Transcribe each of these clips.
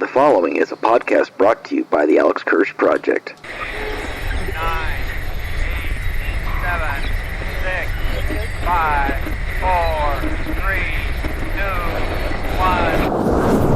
The following is a podcast brought to you by the Alex Kirsch Project. 9, 8, 7, 6, 5, 4, 3, 2, 1.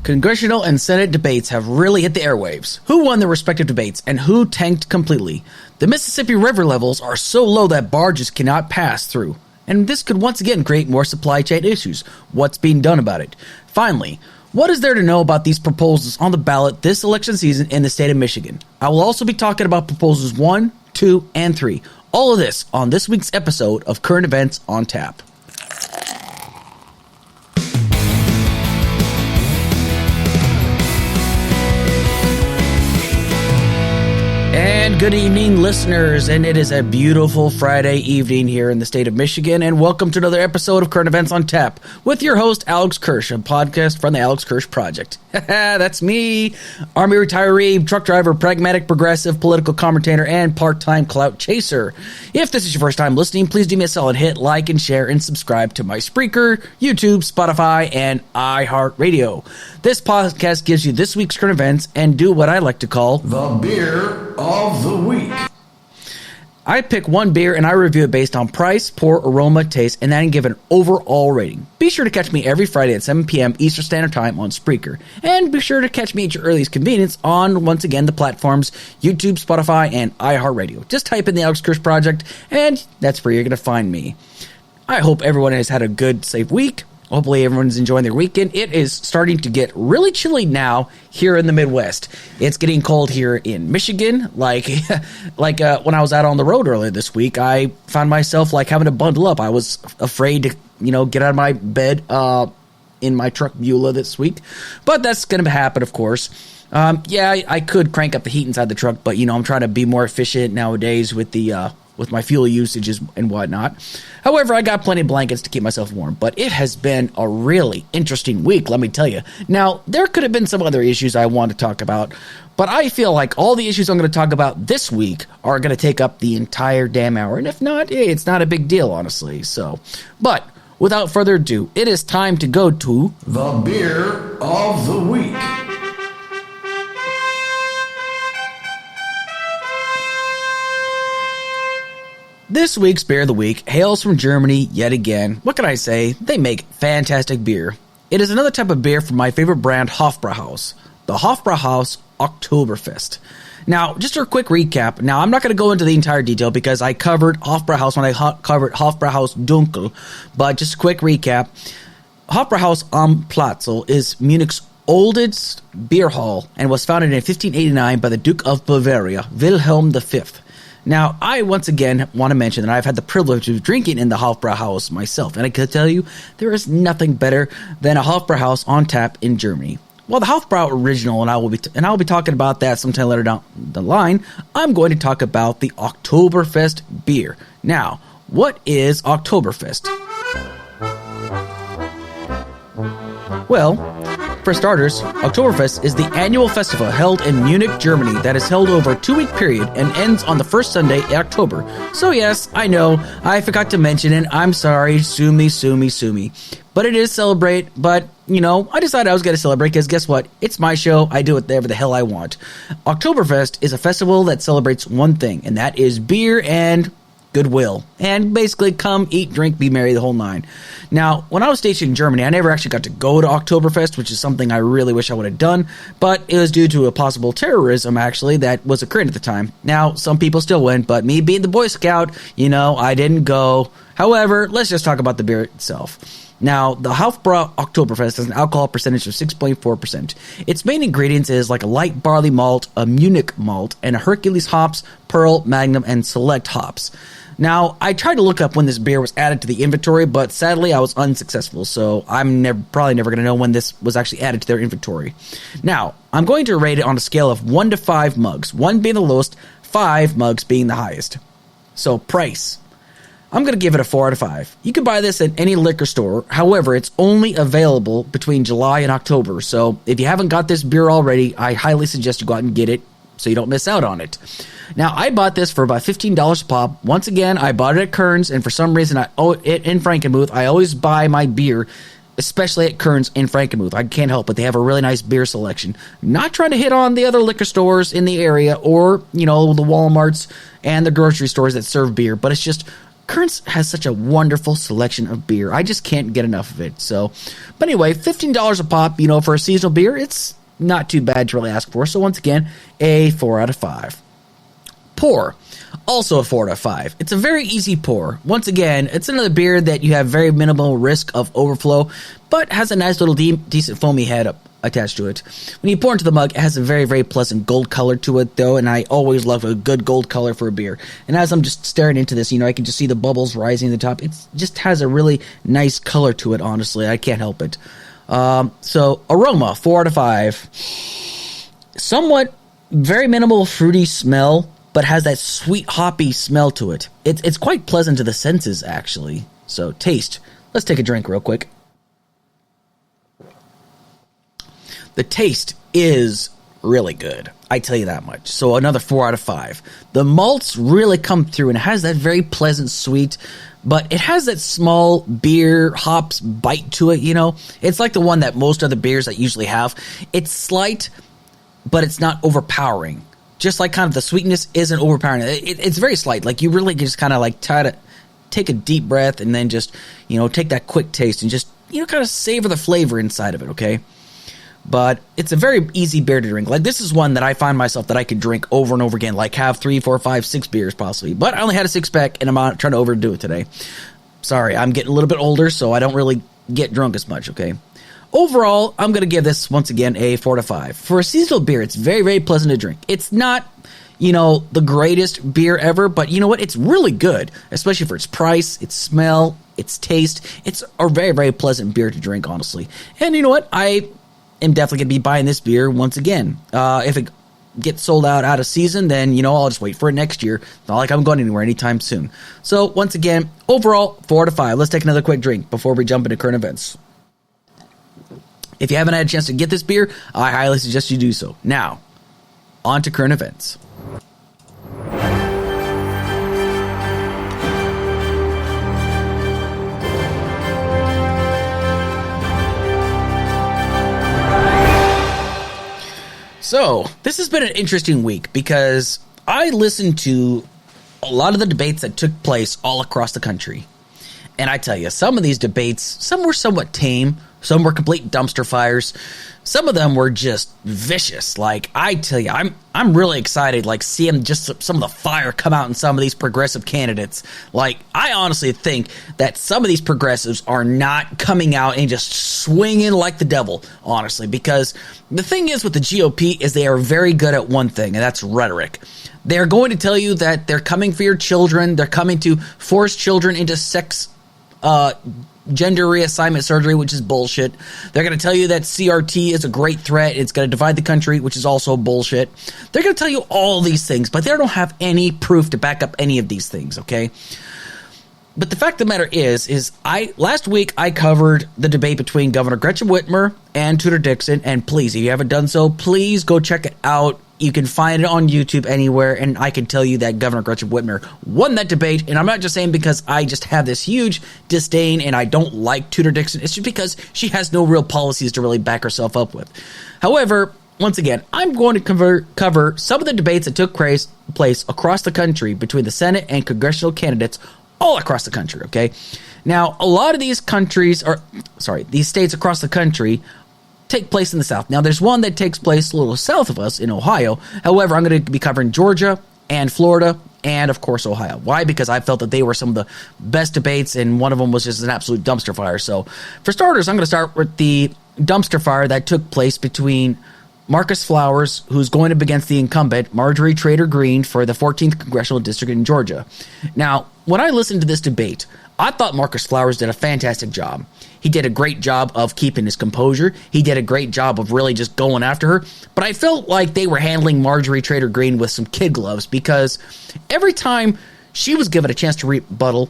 Congressional and Senate debates have really hit the airwaves. Who won their respective debates and who tanked completely? The Mississippi River levels are so low that barges cannot pass through. And this could once again create more supply chain issues. What's being done about it? Finally, what is there to know about these proposals on the ballot this election season in the state of Michigan? I will also be talking about proposals 1, 2, and 3. All of this on this week's episode of Current Events on Tap. And good evening, listeners, and it is a beautiful Friday evening here in the state of Michigan, and welcome to another episode of Current Events on Tap with your host, Alex Kirsch, a podcast from the Alex Kirsch Project. That's me, Army retiree, truck driver, pragmatic, progressive, political commentator, and part-time clout chaser. If this is your first time listening, please do me a solid, hit like and share and subscribe to my Spreaker, YouTube, Spotify, and iHeartRadio. This podcast gives you this week's current events and do what I like to call the beer of the week. I pick one beer and I review it based on price, pour, aroma, taste, and then give an overall rating. Be sure to catch me every Friday at 7 p.m. Eastern Standard Time on Spreaker. And be sure to catch me at your earliest convenience on, once again, the platforms YouTube, Spotify, and iHeartRadio. Just type in the Alex Kirsch Project, and that's where you're going to find me. I hope everyone has had a good, safe week. Hopefully everyone's enjoying their weekend. It is starting to get really chilly now here in the Midwest. It's getting cold here in Michigan. Like when I was out on the road earlier this week, I found myself like having to bundle up. I was afraid to, get out of my bed in my truck Beulah this week. But that's going to happen, of course. I could crank up the heat inside the truck, but, I'm trying to be more efficient nowadays with the with my fuel usages and whatnot. However, I got plenty of blankets to keep myself warm, but it has been a really interesting week, let me tell you. Now, there could have been some other issues I want to talk about, but I feel like all the issues I'm going to talk about this week are going to take up the entire damn hour, and if not, it's not a big deal, honestly. But without further ado, it is time to go to the beer of the week. This week's Beer of the Week hails from Germany yet again. What can I say? They make fantastic beer. It is another type of beer from my favorite brand, Hofbrau. The Hofbrau Oktoberfest. Now, just a quick recap. Now, I'm not going to go into the entire detail because I covered Hofbrau when I covered Hofbrau Dunkel. But just a quick recap. Hofbrau am Platzel is Munich's oldest beer hall and was founded in 1589 by the Duke of Bavaria, Wilhelm V. Now, I once again want to mention that I've had the privilege of drinking in the Hofbrau myself, and I can tell you there is nothing better than a Hofbrau on tap in Germany. Well, the Hofbrau original, and I will be talking about that sometime later down the line. I'm going to talk about the Oktoberfest beer. Now, what is Oktoberfest? Well, for starters, Oktoberfest is the annual festival held in Munich, Germany that is held over a 2-week period and ends on the first Sunday in October. So yes, I know, I forgot to mention it. I'm sorry, sue me. But it is celebrate, but, I decided I was going to celebrate because guess what? It's my show. I do whatever the hell I want. Oktoberfest is a festival that celebrates one thing, and that is beer and goodwill, and basically come, eat, drink, be merry, the whole nine. Now, when I was stationed in Germany, I never actually got to go to Oktoberfest, which is something I really wish I would have done, but it was due to a possible terrorism, actually, that was occurring at the time. Now, some people still went, but me being the Boy Scout, I didn't go. However, let's just talk about the beer itself. Now, the Hofbrau Oktoberfest has an alcohol percentage of 6.4%. Its main ingredients is like a light barley malt, a Munich malt, and a Hercules hops, Pearl, Magnum, and Select hops. Now, I tried to look up when this beer was added to the inventory, but sadly I was unsuccessful, so I'm probably never going to know when this was actually added to their inventory. Now, I'm going to rate it on a scale of 1 to 5 mugs, 1 being the lowest, 5 mugs being the highest. So, price. I'm going to give it a 4 out of 5. You can buy this at any liquor store. However, it's only available between July and October. So if you haven't got this beer already, I highly suggest you go out and get it so you don't miss out on it. Now, I bought this for about $15 a pop. Once again, I bought it at Kern's, and for some reason, in Frankenmuth, I always buy my beer, especially at Kern's in Frankenmuth. I can't help it. They have a really nice beer selection. Not trying to hit on the other liquor stores in the area or, the Walmarts and the grocery stores that serve beer, but it's just Kern's has such a wonderful selection of beer. I just can't get enough of it. But anyway, $15 a pop, for a seasonal beer, it's not too bad to really ask for. So once again, a 4 out of 5. Pour. Also a 4 out of 5. It's a very easy pour. Once again, it's another beer that you have very minimal risk of overflow, but has a nice little decent foamy head attached to it. When you pour into the mug, it has a very, very pleasant gold color to it, though, and I always love a good gold color for a beer. And as I'm just staring into this, I can just see the bubbles rising to the top. It just has a really nice color to it, honestly. I can't help it. So, aroma, 4 out of 5. Somewhat very minimal fruity smell, but has that sweet hoppy smell to it. It's quite pleasant to the senses, actually. So, taste. Let's take a drink real quick. The taste is really good. I tell you that much. So, another 4 out of 5. The malts really come through, and it has that very pleasant sweet, but it has that small beer hops bite to it, It's like the one that most other beers that usually have. It's slight, but it's not overpowering. Just like kind of the sweetness isn't overpowering. It's very slight. Like you really just kind of like try to take a deep breath and then just, take that quick taste and just, kind of savor the flavor inside of it, okay? But it's a very easy beer to drink. Like this is one that I find myself that I could drink over and over again, like have 3, 4, 5, 6 beers possibly. But I only had a 6-pack and I'm not trying to overdo it today. Sorry, I'm getting a little bit older, so I don't really get drunk as much, okay? Overall, I'm going to give this, once again, a 4 out of 5. For a seasonal beer, it's very, very pleasant to drink. It's not, the greatest beer ever, but you know what? It's really good, especially for its price, its smell, its taste. It's a very, very pleasant beer to drink, honestly. And you know what? I am definitely going to be buying this beer once again. If it gets sold out of season, then, I'll just wait for it next year. It's not like I'm going anywhere anytime soon. So, once again, overall, 4 out of 5. Let's take another quick drink before we jump into current events. If you haven't had a chance to get this beer, I highly suggest you do so. Now, on to current events. So, this has been an interesting week because I listened to a lot of the debates that took place all across the country. And I tell you, some of these debates, some were somewhat tame, some were complete dumpster fires. Some of them were just vicious. Like, I tell you, I'm really excited, like, seeing just some of the fire come out in some of these progressive candidates. Like, I honestly think that some of these progressives are not coming out and just swinging like the devil, honestly. Because the thing is with the GOP is they are very good at one thing, and that's rhetoric. They're going to tell you that they're coming for your children. They're coming to force children into gender reassignment surgery, which is bullshit. They're going to tell you that CRT is a great threat. It's going to divide the country, which is also bullshit. They're going to tell you all these things, but they don't have any proof to back up any of these things, okay? But the fact of the matter is last week I covered the debate between Governor Gretchen Whitmer and Tudor Dixon, and please, if you haven't done so, please go check it out. You can find it on YouTube anywhere, and I can tell you that Governor Gretchen Whitmer won that debate, and I'm not just saying because I just have this huge disdain and I don't like Tudor Dixon. It's just because she has no real policies to really back herself up with. However, once again, I'm going to cover some of the debates that took place across the country between the Senate and congressional candidates all across the country, okay? Now, a lot of these these states across the country take place in the South. Now, there's one that takes place a little south of us in Ohio. However, I'm going to be covering Georgia and Florida and, of course, Ohio. Why? Because I felt that they were some of the best debates, and one of them was just an absolute dumpster fire. So, for starters, I'm going to start with the dumpster fire that took place between Marcus Flowers, who's going up against the incumbent, Marjorie Taylor Greene, for the 14th Congressional District in Georgia. Now, when I listened to this debate, I thought Marcus Flowers did a fantastic job. He did a great job of keeping his composure. He did a great job of really just going after her. But I felt like they were handling Marjorie Taylor Greene with some kid gloves, because every time she was given a chance to rebuttal,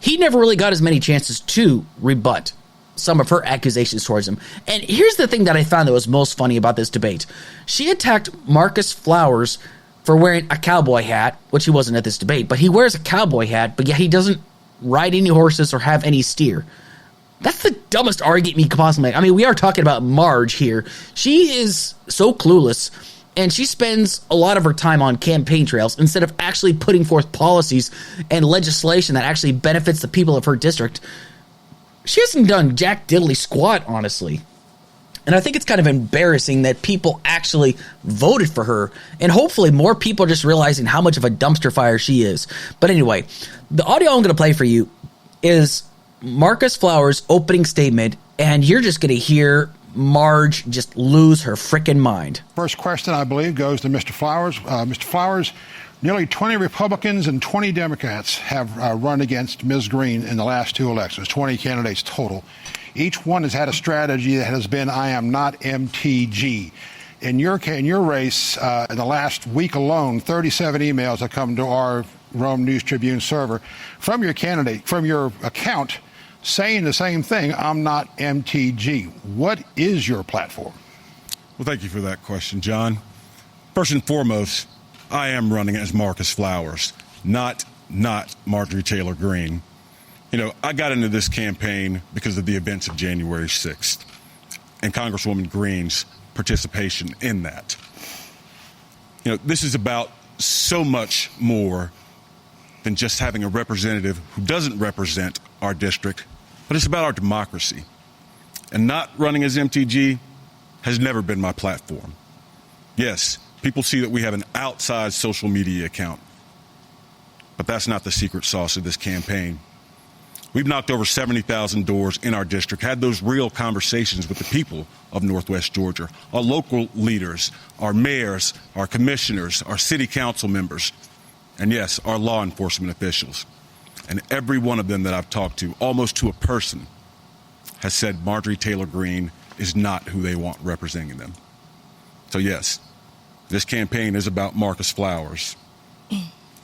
he never really got as many chances to rebut some of her accusations towards him. And here's the thing that I found that was most funny about this debate. She attacked Marcus Flowers for wearing a cowboy hat, which he wasn't at this debate, but he wears a cowboy hat, but yet he doesn't ride any horses or have any steer. That's the dumbest argument you could possibly make. I mean, we are talking about Marge here. She is so clueless, and she spends a lot of her time on campaign trails instead of actually putting forth policies and legislation that actually benefits the people of her district. She hasn't done jack diddly squat, honestly. And I think it's kind of embarrassing that people actually voted for her. And hopefully more people are just realizing how much of a dumpster fire she is. But anyway, the audio I'm going to play for you is Marcus Flowers' opening statement. And you're just going to hear Marge just lose her frickin' mind. First question, I believe, goes to Mr. Flowers. Mr. Flowers, nearly 20 Republicans and 20 Democrats have run against Ms. Green in the last 2 elections, 20 candidates total. Each one has had a strategy that has been, I am not MTG. In your race, in the last week alone, 37 emails have come to our Rome News Tribune server from your candidate, from your account, saying the same thing, I'm not MTG. What is your platform? Well, thank you for that question, John. First and foremost, I am running as Marcus Flowers, not Marjorie Taylor Greene. You know, I got into this campaign because of the events of January 6th and Congresswoman Greene's participation in that. You know, this is about so much more than just having a representative who doesn't represent our district, but it's about our democracy. And not running as MTG has never been my platform. Yes, people see that we have an outsized social media account, but that's not the secret sauce of this campaign. We've knocked over 70,000 doors in our district, had those real conversations with the people of Northwest Georgia, our local leaders, our mayors, our commissioners, our city council members, and yes, our law enforcement officials. And every one of them that I've talked to, almost to a person, has said Marjorie Taylor Greene is not who they want representing them. So yes, this campaign is about Marcus Flowers,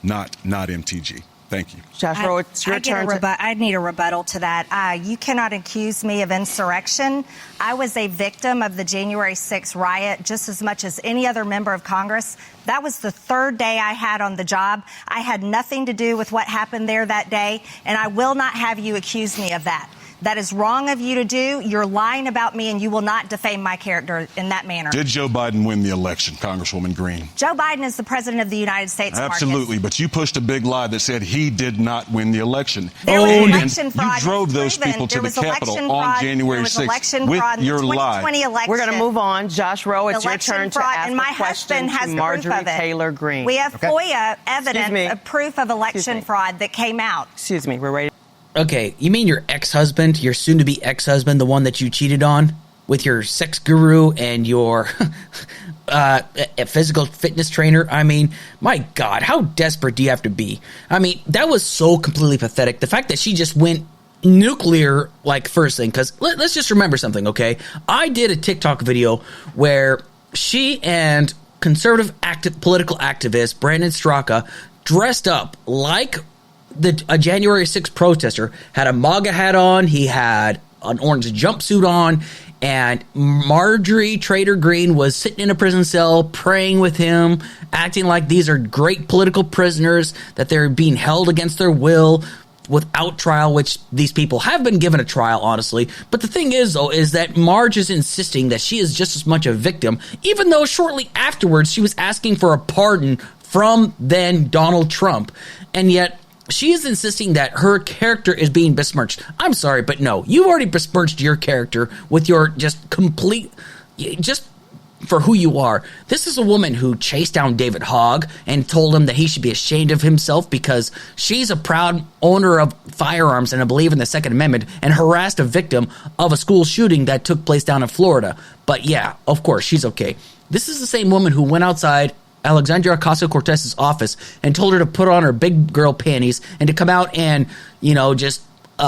not MTG. Thank you. Joshua, it's your turn. I need a rebuttal to that. You cannot accuse me of insurrection. I was a victim of the January 6th riot just as much as any other member of Congress. That was the 3rd day I had on the job. I had nothing to do with what happened there that day, and I will not have you accuse me of that. That is wrong of you to do. You're lying about me, and you will not defame my character in that manner. Did Joe Biden win the election, Congresswoman Greene? Joe Biden is the president of the United States. Absolutely, Marcus. but you pushed a big lie that said he did not win the election. There was election fraud. You drove those people to the Capitol on January 6th with your lie. We're going to move on. Josh Rowe, it's your turn to ask and my a question husband has to Marjorie proof of it. Taylor Greene. We have FOIA evidence of proof of election fraud that came out. Excuse me, we're ready. Okay, you mean your ex-husband, your soon-to-be ex-husband, the one that you cheated on with your sex guru and your physical fitness trainer? I mean, my God, how desperate do you have to be? I mean, that was so completely pathetic. The fact that she just went nuclear, like, first thing, because let's just remember something, okay? I did a TikTok video where she and conservative political activist Brandon Straka dressed up like a January 6th protester, had a MAGA hat on, he had an orange jumpsuit on, and Marjorie Taylor Greene was sitting in a prison cell praying with him, acting like these are great political prisoners, that they're being held against their will without trial, which these people have been given a trial, honestly. But the thing is, though, is that Marge is insisting that she is just as much a victim, even though shortly afterwards she was asking for a pardon from then Donald Trump. And yet she is insisting that her character is being besmirched. I'm sorry, but no. You've already besmirched your character with your just for who you are. This is a woman who chased down David Hogg and told him that he should be ashamed of himself because she's a proud owner of firearms and I believe in the Second Amendment, and harassed a victim of a school shooting that took place down in Florida. But yeah, of course, she's okay. This is the same woman who went outside Alexandria Ocasio-Cortez's office and told her to put on her big girl panties and to come out and, just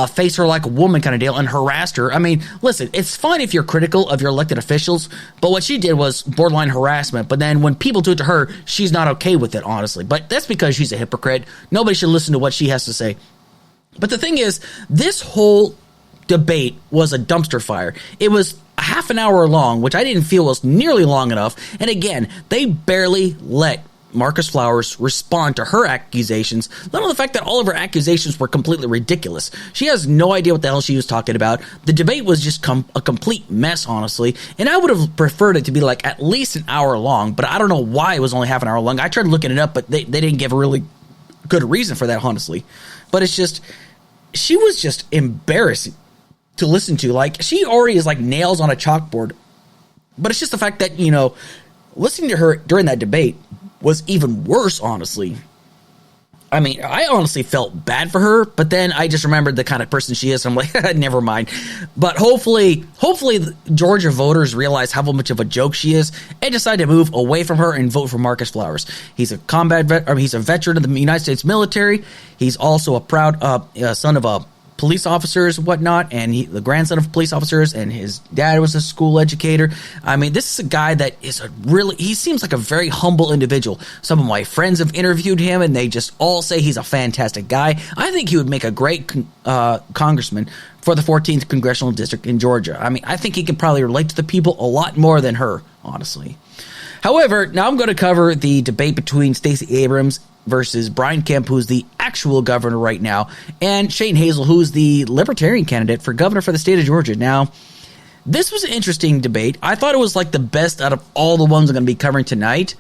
face her like a woman kind of deal and harassed her. I mean, listen, it's fine if you're critical of your elected officials, but what she did was borderline harassment. But then when people do it to her, she's not okay with it, honestly. But that's because she's a hypocrite. Nobody should listen to what she has to say. But the thing is, this whole debate was a dumpster fire. It was a half an hour long, which I didn't feel was nearly long enough. And again, they barely let Marcus Flowers respond to her accusations, let alone the fact that all of her accusations were completely ridiculous. She has no idea what the hell she was talking about. The debate was just a complete mess, honestly, and I would have preferred it to be like at least an hour long, but I don't know why it was only half an hour long. I tried looking it up, but they didn't give a really good reason for that, honestly. But it's just, she was just embarrassing to listen to. Like, she already is like nails on a chalkboard, but it's just the fact that, listening to her during that debate was even worse, honestly. I mean, I honestly felt bad for her, but then I just remembered the kind of person she is, and I'm like, never mind. But hopefully Georgia voters realize how much of a joke she is and decide to move away from her and vote for Marcus Flowers. He's a he's a veteran of the United States military. He's also a proud son of a police officers and whatnot, and the grandson of police officers, and his dad was a school educator. I mean, this is a guy that is he seems like a very humble individual. Some of my friends have interviewed him, and they just all say he's a fantastic guy. I think he would make a great congressman for the 14th Congressional District in Georgia. I mean, I think he could probably relate to the people a lot more than her, honestly. However, now I'm going to cover the debate between Stacey Abrams versus Brian Kemp, who's the actual governor right now, and Shane Hazel, who's the Libertarian candidate for governor for the state of Georgia. Now, this was an interesting debate. I thought it was like the best out of all the ones I'm going to be covering tonight,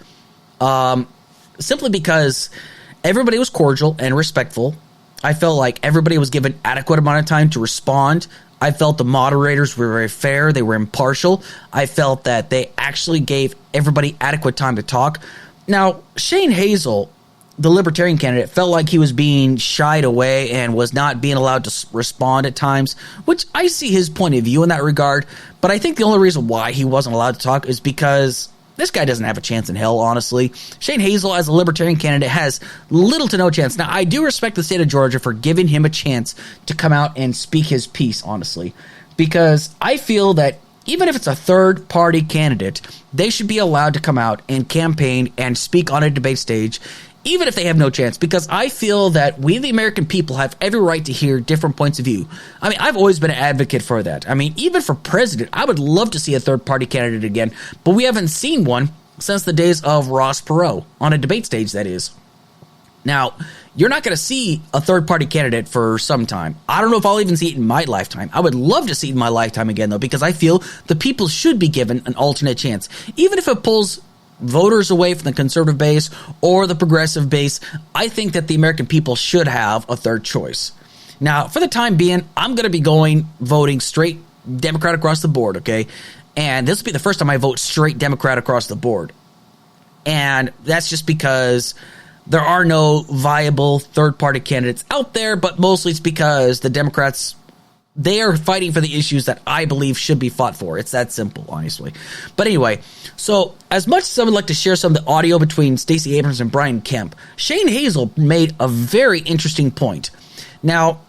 simply because everybody was cordial and respectful. I felt like everybody was given adequate amount of time to respond. I felt the moderators were very fair. They were impartial. I felt that they actually gave everybody adequate time to talk. Now, Shane Hazel, the Libertarian candidate, felt like he was being shied away and was not being allowed to respond at times, which I see his point of view in that regard. But I think the only reason why he wasn't allowed to talk is because this guy doesn't have a chance in hell, honestly. Shane Hazel, as a Libertarian candidate, has little to no chance. Now, I do respect the state of Georgia for giving him a chance to come out and speak his piece, honestly, because I feel that even if it's a third-party candidate, they should be allowed to come out and campaign and speak on a debate stage, even if they have no chance, because I feel that we, the American people, have every right to hear different points of view. I mean, I've always been an advocate for that. I mean, even for president, I would love to see a third-party candidate again, but we haven't seen one since the days of Ross Perot, on a debate stage, that is. Now, you're not going to see a third-party candidate for some time. I don't know if I'll even see it in my lifetime. I would love to see it in my lifetime again, though, because I feel the people should be given an alternate chance, even if it pulls voters away from the conservative base or the progressive base. I think that the American people should have a third choice. Now, for the time being, I'm going to be voting straight Democrat across the board, okay? And this will be the first time I vote straight Democrat across the board. And that's just because there are no viable third-party candidates out there, but mostly it's because the Democrats, they are fighting for the issues that I believe should be fought for. It's that simple, honestly. But anyway, so as much as I would like to share some of the audio between Stacey Abrams and Brian Kemp, Shane Hazel made a very interesting point. Now,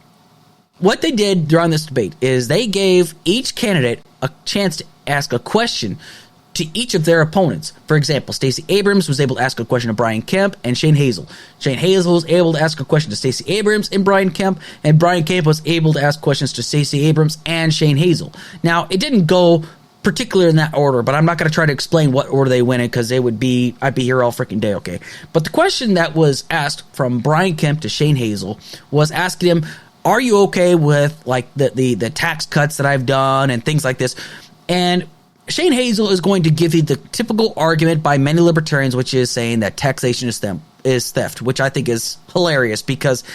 what they did during this debate is they gave each candidate a chance to ask a question to each of their opponents. For example, Stacey Abrams was able to ask a question to Brian Kemp and Shane Hazel. Shane Hazel was able to ask a question to Stacey Abrams and Brian Kemp was able to ask questions to Stacey Abrams and Shane Hazel. Now, it didn't go particular in that order, but I'm not going to try to explain what order they went in, because I'd be here all freaking day, okay? But the question that was asked from Brian Kemp to Shane Hazel was asking him, are you okay with like the tax cuts that I've done and things like this? And Shane Hazel is going to give you the typical argument by many libertarians, which is saying that taxation is theft, which I think is hilarious, because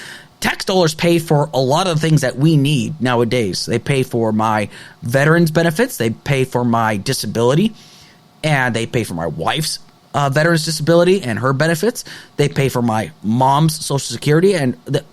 tax dollars pay for a lot of things that we need nowadays. They pay for my veterans benefits, they pay for my disability, and they pay for my wife's veterans disability and her benefits. They pay for my mom's Social Security and the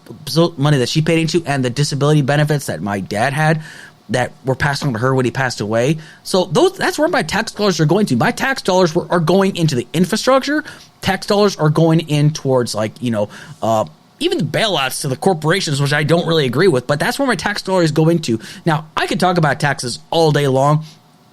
money that she paid into, and the disability benefits that my dad had that were passed on to her when he passed away. So that's where my tax dollars are going to. My tax dollars are going into the infrastructure. Tax dollars are going in towards even the bailouts to the corporations, which I don't really agree with, but that's where my tax dollars go into. Now, I could talk about taxes all day long.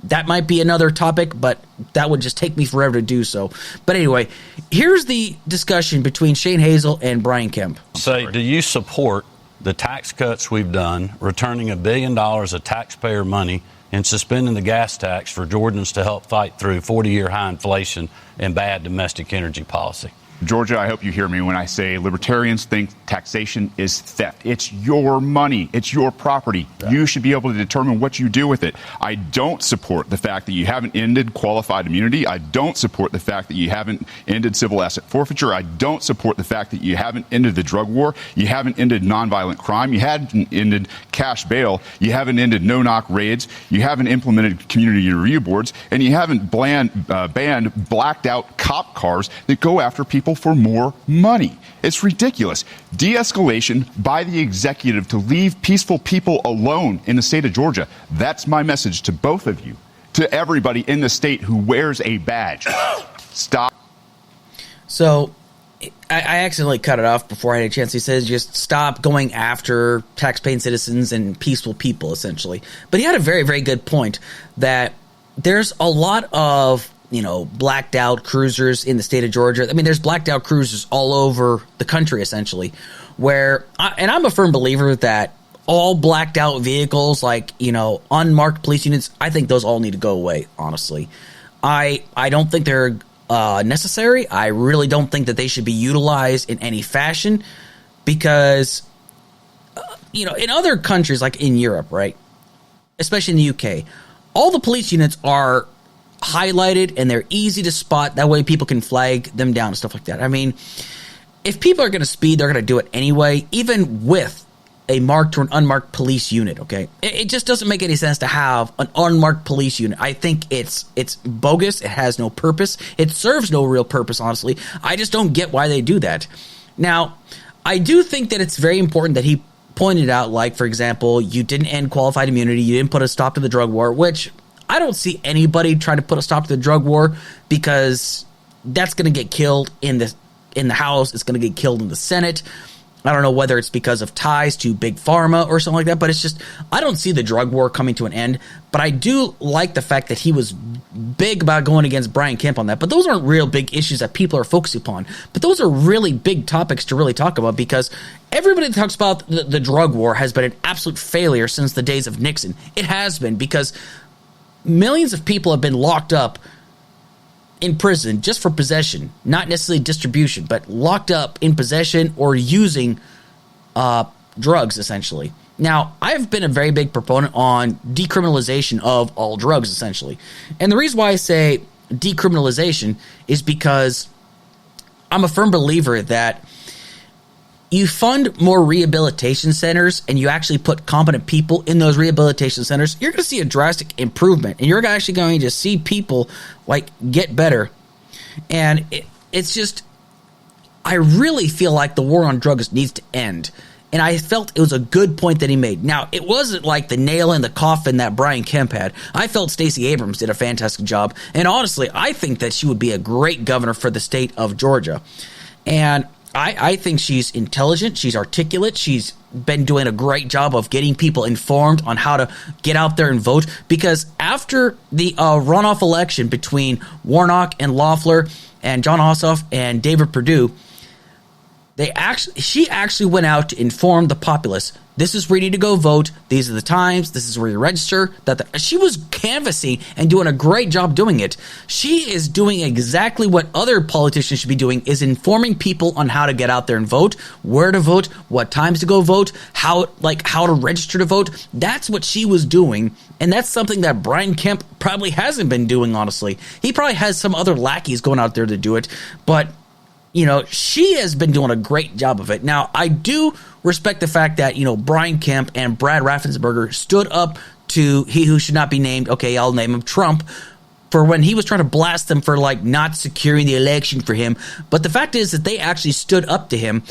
That might be another topic, but that would just take me forever to do so. But anyway, here's the discussion between Shane Hazel and Brian Kemp. Do you support the tax cuts we've done, returning $1 billion of taxpayer money, and suspending the gas tax for Georgians to help fight through 40-year high inflation and bad domestic energy policy. Georgia, I hope you hear me when I say libertarians think taxation is theft. It's your money. It's your property. Yeah. You should be able to determine what you do with it. I don't support the fact that you haven't ended qualified immunity. I don't support the fact that you haven't ended civil asset forfeiture. I don't support the fact that you haven't ended the drug war. You haven't ended nonviolent crime. You haven't ended cash bail. You haven't ended no-knock raids. You haven't implemented community review boards. And you haven't banned blacked-out cop cars that go after people for more money. It's ridiculous. De-escalation by the executive to leave peaceful people alone in the state of Georgia. That's my message to both of you, to everybody in the state who wears a badge. Stop. So I accidentally cut it off before I had a chance. He says just stop going after tax-paying citizens and peaceful people, essentially. But he had a very, very good point that there's a lot of blacked out cruisers in the state of Georgia. I mean, there's blacked out cruisers all over the country, essentially, and I'm a firm believer that all blacked out vehicles, like, unmarked police units, I think those all need to go away, honestly. I don't think they're necessary. I really don't think that they should be utilized in any fashion because, in other countries, like in Europe, right, especially in the UK, all the police units are highlighted and they're easy to spot. That way people can flag them down and stuff like that. I mean, if people are going to speed, they're going to do it anyway, even with a marked or an unmarked police unit, okay? It just doesn't make any sense to have an unmarked police unit. I think it's bogus. It has no purpose. It serves no real purpose, honestly. I just don't get why they do that. Now, I do think that it's very important that he pointed out, like, for example, you didn't end qualified immunity. You didn't put a stop to the drug war, which I don't see anybody trying to put a stop to the drug war because that's going to get killed in the House. It's going to get killed in the Senate. I don't know whether it's because of ties to Big Pharma or something like that, but it's just I don't see the drug war coming to an end. But I do like the fact that he was big about going against Brian Kemp on that. But those aren't real big issues that people are focusing upon. But those are really big topics to really talk about because everybody that talks about the drug war has been an absolute failure since the days of Nixon. It has been because millions of people have been locked up in prison just for possession, not necessarily distribution, but locked up in possession or using drugs, essentially. Now, I've been a very big proponent on decriminalization of all drugs, essentially. And the reason why I say decriminalization is because I'm a firm believer that you fund more rehabilitation centers and you actually put competent people in those rehabilitation centers, you're going to see a drastic improvement. And you're actually going to see people, get better. And it's just, I really feel like the war on drugs needs to end. And I felt it was a good point that he made. Now, it wasn't like the nail in the coffin that Brian Kemp had. I felt Stacey Abrams did a fantastic job. And honestly, I think that she would be a great governor for the state of Georgia. And I think she's intelligent, she's articulate, she's been doing a great job of getting people informed on how to get out there and vote. Because after the runoff election between Warnock and Loeffler and John Ossoff and David Perdue, she actually went out to inform the populace. This is where you need to go vote. These are the times. This is where you register. She was canvassing and doing a great job doing it. She is doing exactly what other politicians should be doing, is informing people on how to get out there and vote, where to vote, what times to go vote, how to register to vote. That's what she was doing, and that's something that Brian Kemp probably hasn't been doing, honestly. He probably has some other lackeys going out there to do it, but she has been doing a great job of it. Now, I do respect the fact that, Brian Kemp and Brad Raffensperger stood up to he who should not be named, okay, I'll name him Trump, for when he was trying to blast them for, not securing the election for him. But the fact is that they actually stood up to him.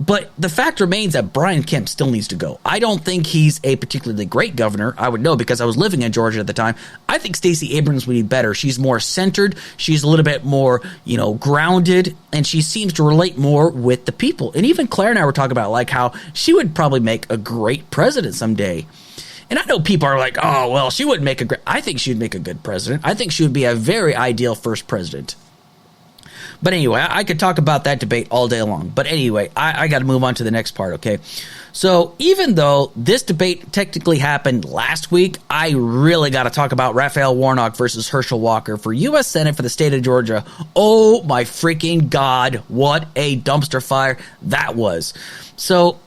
But the fact remains that Brian Kemp still needs to go. I don't think he's a particularly great governor. I would know because I was living in Georgia at the time. I think Stacey Abrams would be better. She's more centered. She's a little bit more, grounded. And she seems to relate more with the people. And even Claire and I were talking about, how she would probably make a great president someday. And I know people are like, oh, well, she wouldn't make I think she would make a good president. I think she would be a very ideal first president. But anyway, I could talk about that debate all day long. But anyway, I got to move on to the next part, okay? So even though this debate technically happened last week, I really got to talk about Raphael Warnock versus Herschel Walker for U.S. Senate for the state of Georgia. Oh my freaking God, what a dumpster fire that was. So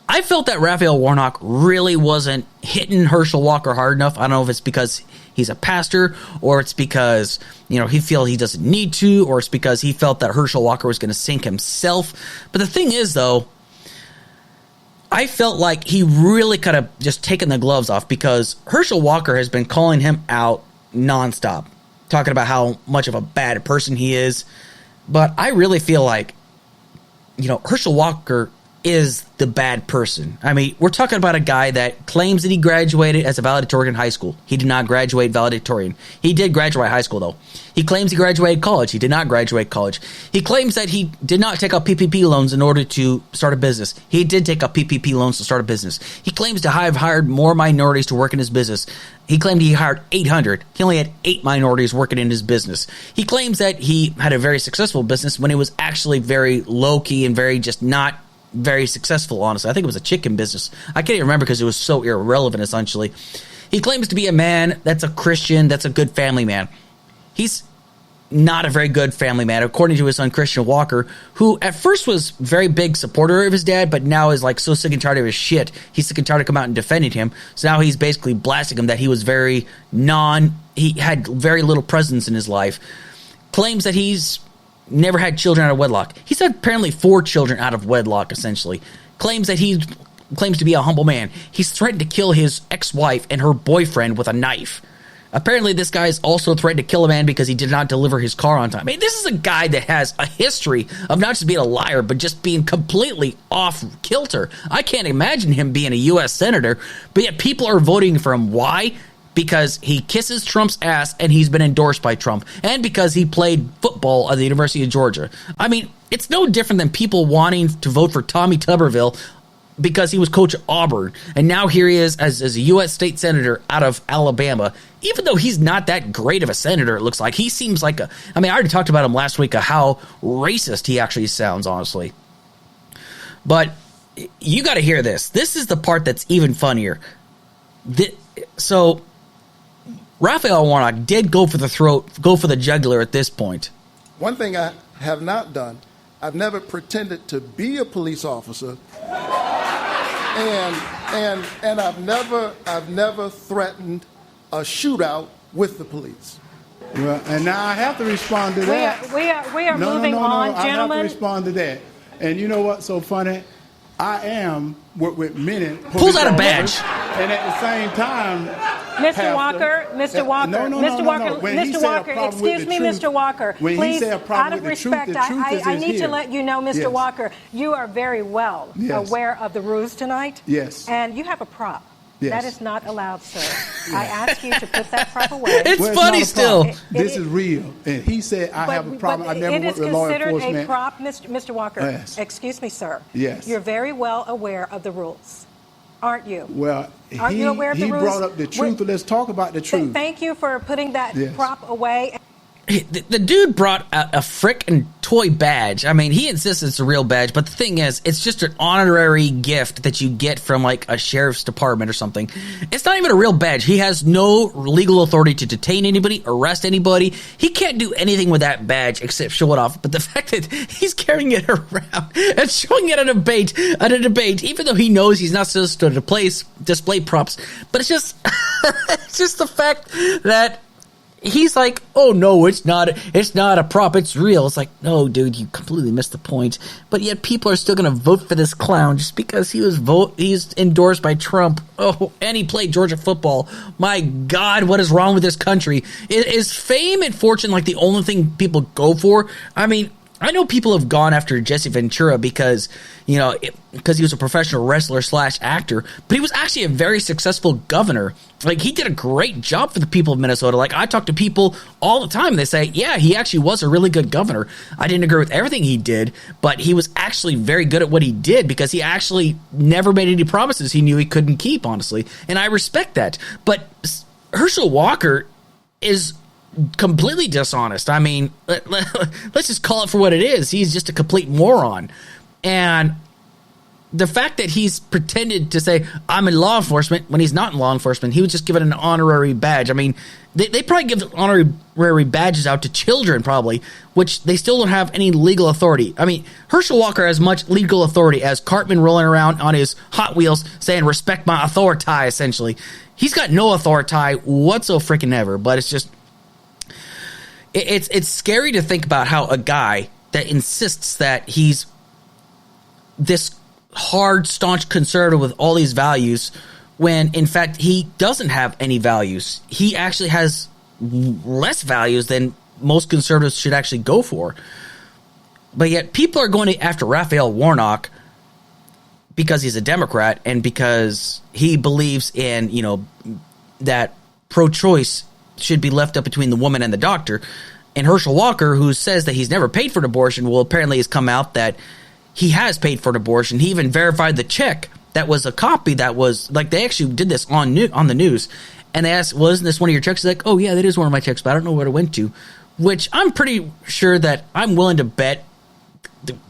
I felt that Raphael Warnock really wasn't hitting Herschel Walker hard enough. I don't know if it's because he's a pastor, or it's because, he feels he doesn't need to, or it's because he felt that Herschel Walker was going to sink himself. But the thing is, though, I felt like he really could have just taken the gloves off, because Herschel Walker has been calling him out nonstop, talking about how much of a bad person he is. But I really feel like, Herschel Walker is the bad person. I mean, we're talking about a guy that claims that he graduated as a valedictorian in high school. He did not graduate valedictorian. He did graduate high school, though. He claims he graduated college. He did not graduate college. He claims that he did not take out PPP loans in order to start a business. He did take out PPP loans to start a business. He claims to have hired more minorities to work in his business. He claimed he hired 800. He only had 8 minorities working in his business. He claims that he had a very successful business when it was actually very low-key and very just not very successful, honestly. I think it was a chicken business. I can't even remember because it was so irrelevant, essentially. He claims to be a man that's a Christian, that's a good family man. He's not a very good family man, according to his son, Christian Walker, who at first was very big supporter of his dad, but now is like so sick and tired of his shit. He's sick and tired of coming out and defending him. So now he's basically blasting him that he was he had very little presence in his life. Claims that he's never had children out of wedlock. He's had apparently 4 children out of wedlock, essentially. Claims to be a humble man. He's threatened to kill his ex-wife and her boyfriend with a knife. Apparently, this guy is also threatened to kill a man because he did not deliver his car on time. I mean, this is a guy that has a history of not just being a liar, but just being completely off kilter. I can't imagine him being a U.S. senator, but yet people are voting for him. Why? Because he kisses Trump's ass and he's been endorsed by Trump, and because he played football at the University of Georgia. I mean, it's no different than people wanting to vote for Tommy Tuberville because he was coach at Auburn, and now here he is as a U.S. state senator out of Alabama. Even though he's not that great of a senator, it looks like. He seems like I already talked about him last week, how racist he actually sounds, honestly. But you got to hear this. This is the part that's even funnier. So Raphael Warnock did go for the throat, go for the jugular at this point. One thing I have not done, I've never pretended to be a police officer, and I've never threatened a shootout with the police. Well, and now I have to respond to that. We are moving on, gentlemen. I have to respond to that. And you know what's so funny? I am with many. Pulls out a badge. And at the same time, Mr. Walker, Mr. Walker, excuse me, Mr. Walker. Please, out of respect, I need to let you know, Mr. Walker, you are very well aware of the rules tonight. Yes. And you have a prop. Yes. That is not allowed, sir. I ask you to put that prop away. It's funny still. This is real. And he said, I have a problem. I never worked with law enforcement. It is considered a prop, Mr. Walker. Yes. Excuse me, sir. Yes. You're very well aware of the rules, aren't you? Well, aren't you aware of the rules? He brought up the truth. Let's talk about the truth. Thank you for putting that prop away. The dude brought a frickin' toy badge. I mean, he insists it's a real badge, but the thing is, it's just an honorary gift that you get from, like, a sheriff's department or something. It's not even a real badge. He has no legal authority to detain anybody, arrest anybody. He can't do anything with that badge except show it off. But the fact that he's carrying it around and showing it at a debate, even though he knows he's not supposed to display props, but it's just, it's just the fact that he's like, oh no, it's not a prop, it's real. It's like, no, dude, you completely missed the point. But yet people are still going to vote for this clown just because he's endorsed by Trump. Oh, and he played Georgia football. My God, what is wrong with this country? Is fame and fortune like the only thing people go for? I mean, I know people have gone after Jesse Ventura because he was a professional wrestler / actor, but he was actually a very successful governor. Like, he did a great job for the people of Minnesota. Like, I talk to people all the time, and they say, yeah, he actually was a really good governor. I didn't agree with everything he did, but he was actually very good at what he did because he actually never made any promises he knew he couldn't keep, honestly. And I respect that. But Herschel Walker is completely dishonest. I mean, let's just call it for what it is. He's just a complete moron. And the fact that he's pretended to say, I'm in law enforcement, when he's not in law enforcement, he was just given an honorary badge. I mean, they probably give honorary badges out to children, probably, which they still don't have any legal authority. I mean, Herschel Walker has much legal authority as Cartman rolling around on his Hot Wheels saying, respect my authority, essentially. He's got no authority whatsoever freaking ever, but it's just, it's scary to think about how a guy that insists that he's this hard, staunch conservative with all these values, when in fact he doesn't have any values. He actually has less values than most conservatives should actually go for. But yet people are going after Raphael Warnock because he's a Democrat and because he believes in, you know, that pro-choice should be left up between the woman and the doctor. And Herschel Walker, who says that he's never paid for an abortion, well, apparently has come out that he has paid for an abortion. He even verified the check that was a copy that was, like, they actually did this on the news. And they asked, well, isn't this one of your checks? He's like, oh, yeah, that is one of my checks, but I don't know where it went to. Which I'm pretty sure that I'm willing to bet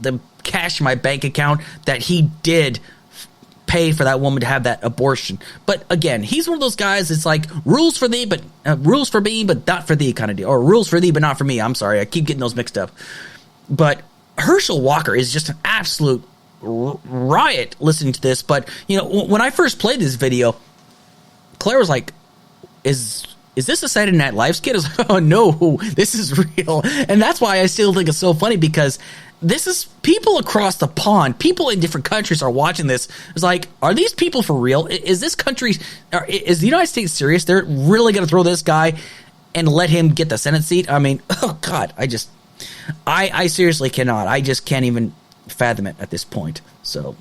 the cash in my bank account that he did pay for that woman to have that abortion. But again, he's one of those guys. It's like rules for me, but not for thee kind of deal, or rules for thee, but not for me. I'm sorry, I keep getting those mixed up. But Herschel Walker is just an absolute riot listening to this. But you know, when I first played this video, Claire was like, "Is this a Saturday Night Live skit?" I was like, "Oh no, this is real," and that's why I still think it's so funny because. This is people across the pond. People in different countries are watching this. It's like, are these people for real? Is this country, is the United States serious? They're really going to throw this guy and let him get the Senate seat? I mean, oh God, I seriously cannot. I just can't even fathom it at this point. So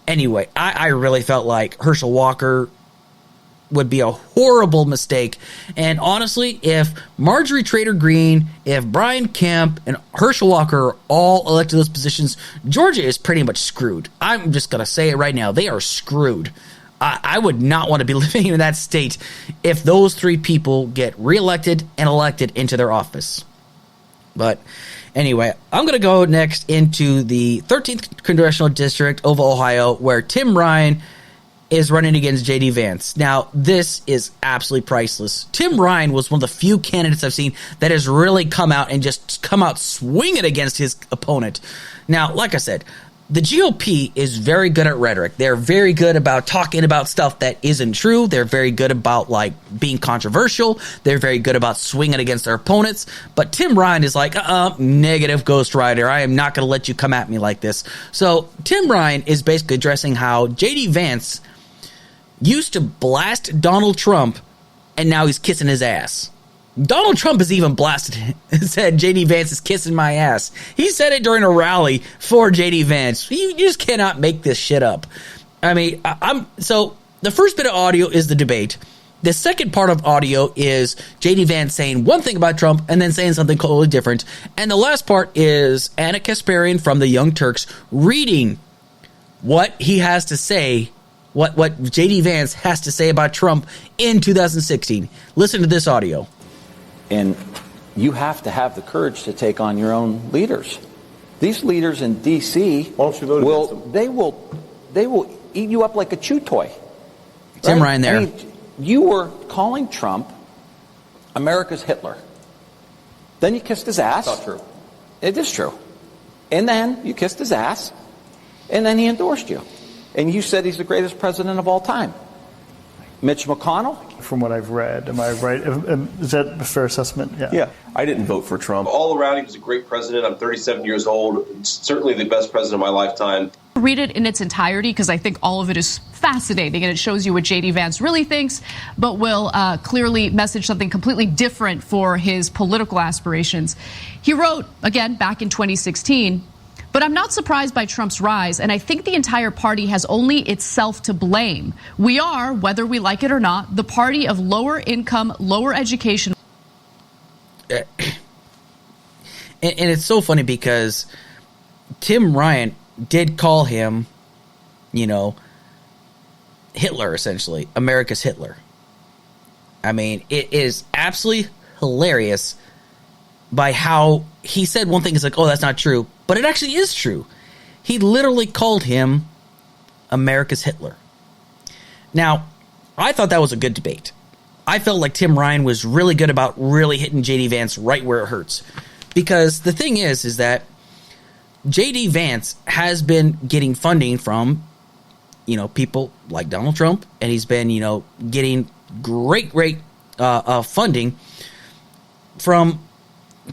anyway, I really felt like Herschel Walker would be a horrible mistake. And honestly, if Marjorie Taylor Greene, if Brian Kemp, and Herschel Walker are all elected to those positions, Georgia is pretty much screwed. I'm just going to say it right now. They are screwed. I would not want to be living in that state if those three people get reelected and elected into their office. But anyway, I'm going to go next into the 13th Congressional District of Ohio, where Tim Ryan is running against J.D. Vance. Now, this is absolutely priceless. Tim Ryan was one of the few candidates I've seen that has really come out and just come out swinging against his opponent. Now, like I said, the GOP is very good at rhetoric. They're very good about talking about stuff that isn't true. They're very good about, like, being controversial. They're very good about swinging against their opponents. But Tim Ryan is like, negative ghostwriter. I am not going to let you come at me like this. So Tim Ryan is basically addressing how J.D. Vance used to blast Donald Trump, and now he's kissing his ass. Donald Trump has even blasted and said, J.D. Vance is kissing my ass. He said it during a rally for J.D. Vance. You just cannot make this shit up. I mean, so the first bit of audio is the debate. The second part of audio is J.D. Vance saying one thing about Trump and then saying something totally different. And the last part is Anna Kasparian from the Young Turks reading what he has to say, what J.D. Vance has to say about Trump in 2016. Listen to this audio. And you have to have the courage to take on your own leaders. These leaders in D.C. will eat you up like a chew toy. Tim Ryan there. I mean, you were calling Trump America's Hitler. Then you kissed his ass. That's not true. It is true. And then you kissed his ass, and then he endorsed you. And you said he's the greatest president of all time. Mitch McConnell? From what I've read, am I right? Is that a fair assessment? Yeah. I didn't vote for Trump. All around, he was a great president. I'm 37 years old. Certainly the best president of my lifetime. Read it in its entirety because I think all of it is fascinating and it shows you what J.D. Vance really thinks, but will clearly message something completely different for his political aspirations. He wrote, again, back in 2016, but I'm not surprised by Trump's rise, and I think the entire party has only itself to blame. We are, whether we like it or not, the party of lower income, lower education. And it's so funny because Tim Ryan did call him, Hitler, essentially, America's Hitler. I mean, it is absolutely hilarious by how he said one thing is like, oh, that's not true. But it actually is true. He literally called him America's Hitler. Now, I thought that was a good debate. I felt like Tim Ryan was really good about really hitting J.D. Vance right where it hurts. Because the thing is that J.D. Vance has been getting funding from, people like Donald Trump, and he's been, getting great funding from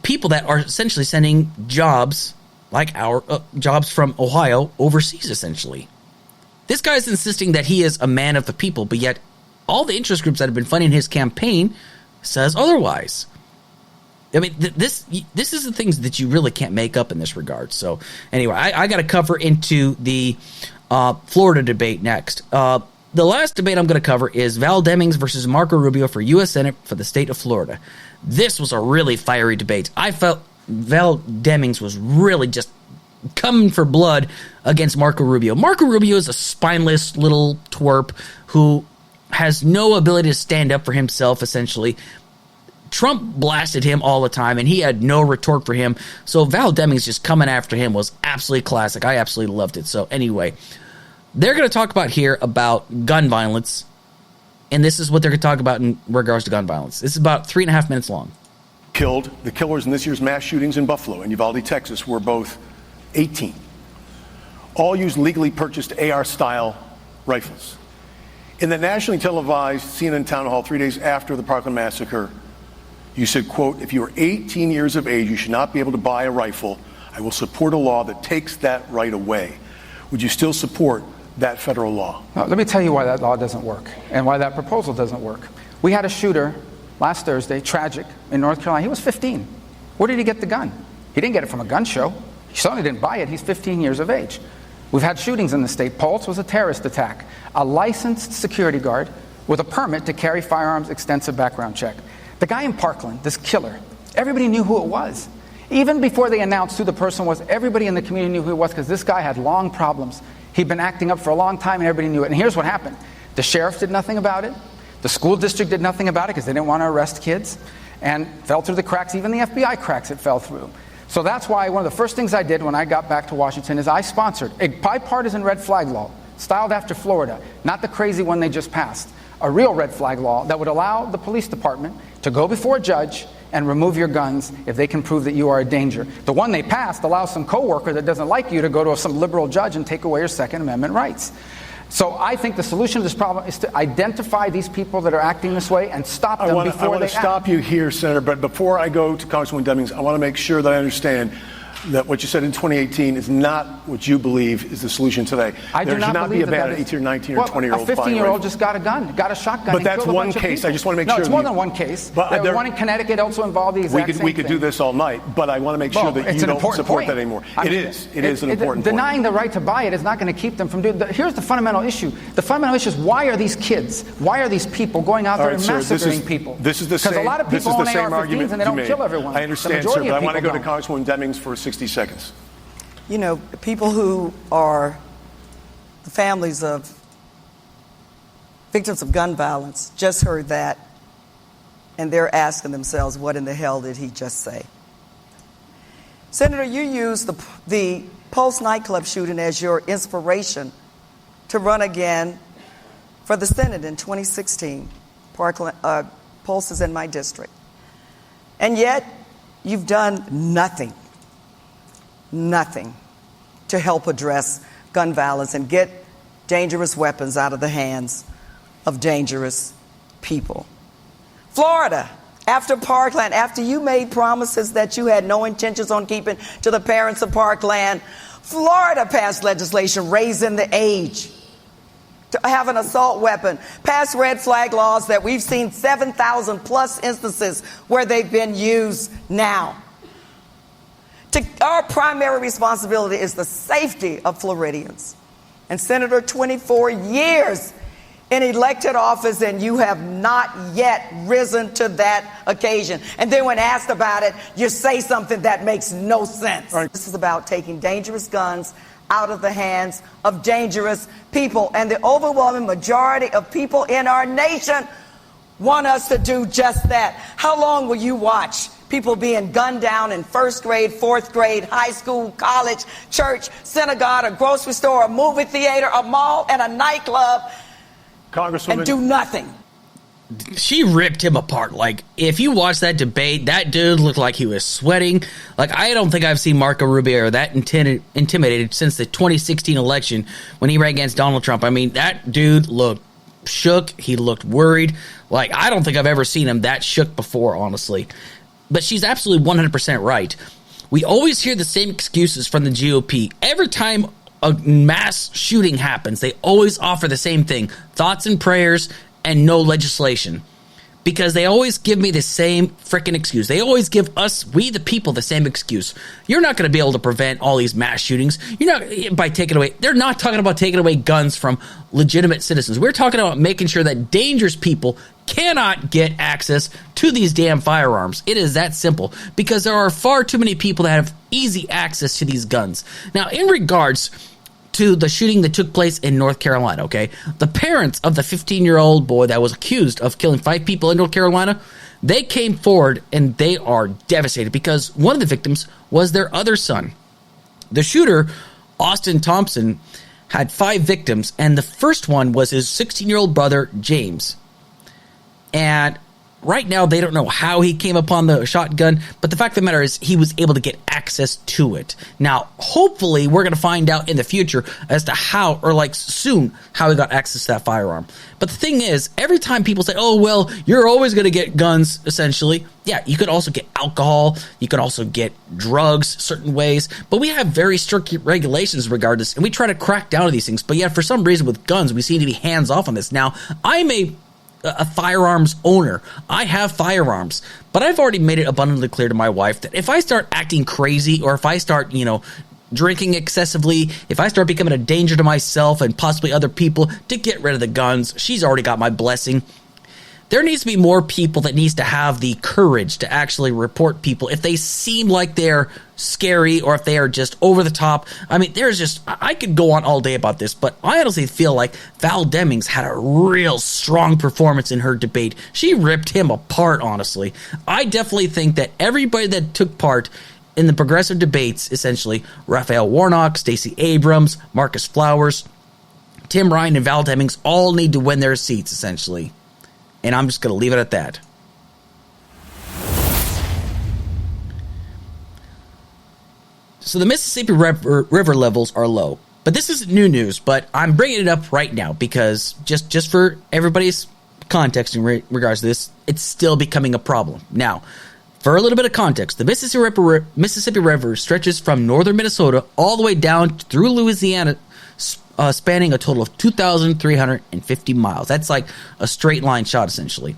people that are essentially sending jobs like our jobs from Ohio overseas, essentially. This guy's insisting that he is a man of the people, but yet all the interest groups that have been funding his campaign says otherwise. I mean, this is the things that you really can't make up in this regard. So anyway, I got to cover into the Florida debate next. The last debate I'm going to cover is Val Demings versus Marco Rubio for U.S. Senate for the state of Florida. This was a really fiery debate. I felt Val Demings was really just coming for blood against Marco Rubio. Marco Rubio is a spineless little twerp who has no ability to stand up for himself, essentially. Trump blasted him all the time, and he had no retort for him. So Val Demings just coming after him was absolutely classic. I absolutely loved it. So anyway, they're going to talk about here about gun violence, and this is what they're going to talk about in regards to gun violence. This is about 3.5 minutes long. The killers in this year's mass shootings in Buffalo and Uvalde, Texas, were both 18. All used legally purchased AR-style rifles. In the nationally televised CNN town hall 3 days after the Parkland massacre, you said, quote, if you are 18 years of age, you should not be able to buy a rifle. I will support a law that takes that right away. Would you still support that federal law? No, let me tell you why that law doesn't work and why that proposal doesn't work. We had a shooter last Thursday, tragic, in North Carolina. He was 15. Where did he get the gun? He didn't get it from a gun show. He certainly didn't buy it. He's 15 years of age. We've had shootings in the state. Pulse was a terrorist attack. A licensed security guard with a permit to carry firearms, extensive background check. The guy in Parkland, this killer, everybody knew who it was. Even before they announced who the person was, everybody in the community knew who it was because this guy had long problems. He'd been acting up for a long time and everybody knew it. And here's what happened. The sheriff did nothing about it. The school district did nothing about it because they didn't want to arrest kids and fell through the cracks. Even the FBI cracks it fell through. So that's why one of the first things I did when I got back to Washington is I sponsored a bipartisan red flag law, styled after Florida, not the crazy one they just passed, a real red flag law that would allow the police department to go before a judge and remove your guns if they can prove that you are a danger. The one they passed allows some coworker that doesn't like you to go to some liberal judge and take away your Second Amendment rights. So I think the solution to this problem is to identify these people that are acting this way and stop them before they act. I want to stop you here, Senator, but before I go to Congresswoman Demings, I want to make sure that I understand that what you said in 2018 is not what you believe is the solution today. There should not be a ban on 18 or 19 or 20-year-old. A 15-year-old just got a gun, got a shotgun. But that's one case. I just want to make sure. No, it's more than one case. But one in Connecticut also involved the exact same thing. We could do this all night, but I want to make sure that you don't support that anymore. It is an important point. Denying the right to buy it is not going to keep them from doing it. Here's the fundamental issue. The fundamental issue is why are these kids, why are these people going out there and massacring people? This is the same Because a lot of people own AR-15s and they don't kill everyone. I understand, sir, but I want to go to Congresswoman Demings for 60 seconds. You know, people who are the families of victims of gun violence just heard that, and they're asking themselves, what in the hell did he just say? Senator, you used the Pulse nightclub shooting as your inspiration to run again for the Senate in 2016. Pulse is in my district. And yet, you've done nothing to help address gun violence and get dangerous weapons out of the hands of dangerous people. Florida, after Parkland, after you made promises that you had no intentions on keeping to the parents of Parkland, Florida passed legislation raising the age to have an assault weapon, passed red flag laws that we've seen 7,000 plus instances where they've been used now. Our primary responsibility is the safety of Floridians. And Senator, 24 years in elected office, and you have not yet risen to that occasion. And then when asked about it, you say something that makes no sense. Right. This is about taking dangerous guns out of the hands of dangerous people. And the overwhelming majority of people in our nation want us to do just that. How long will you watch people being gunned down in first grade, fourth grade, high school, college, church, synagogue, a grocery store, a movie theater, a mall, and a nightclub, Congresswoman, and do nothing? She ripped him apart. Like, if you watch that debate, that dude looked like he was sweating. Like, I don't think I've seen Marco Rubio that intimidated since the 2016 election when he ran against Donald Trump. I mean, that dude looked shook. He looked worried. Like, I don't think I've ever seen him that shook before, honestly. But she's absolutely 100% right. We always hear the same excuses from the GOP. Every time a mass shooting happens, they always offer the same thing: thoughts and prayers and no legislation. Because they always give me the same freaking excuse. They always give us, we the people, the same excuse. You're not going to be able to prevent all these mass shootings. You're not, by taking away, they're not talking about taking away guns from legitimate citizens. We're talking about making sure that dangerous people cannot get access to these damn firearms. It is that simple. Because there are far too many people that have easy access to these guns. Now, in regards to the shooting that took place in North Carolina, okay? The parents of the 15-year-old boy that was accused of killing 5 people in North Carolina, they came forward and they are devastated because one of the victims was their other son. The shooter, Austin Thompson, had 5 victims, and the first one was his 16-year-old brother, James. And right now, they don't know how he came upon the shotgun, but the fact of the matter is he was able to get access to it. Now, hopefully, we're going to find out in the future as to how, or like soon, how he got access to that firearm. But the thing is, every time people say, oh, well, you're always going to get guns, essentially. Yeah, you could also get alcohol. You could also get drugs certain ways. But we have very strict regulations regardless, and we try to crack down on these things. But yet, for some reason with guns, we seem to be hands off on this. Now, I'm a firearms owner. I have firearms, but I've already made it abundantly clear to my wife that if I start acting crazy or if I start, drinking excessively, if I start becoming a danger to myself and possibly other people, to get rid of the guns, she's already got my blessing. There needs to be more people that needs to have the courage to actually report people if they seem like they're scary or if they are just over the top. I mean, I could go on all day about this, but I honestly feel like Val Demings had a real strong performance in her debate. She ripped him apart, honestly. I definitely think that everybody that took part in the progressive debates, essentially, Raphael Warnock, Stacey Abrams, Marcus Flowers, Tim Ryan, and Val Demings all need to win their seats, essentially. And I'm just going to leave it at that. So the Mississippi River levels are low. But this isn't new news, but I'm bringing it up right now because just for everybody's context in regards to this, it's still becoming a problem. Now, for a little bit of context, the Mississippi River stretches from northern Minnesota all the way down through Louisiana, spanning a total of 2,350 miles. That's like a straight line shot, essentially.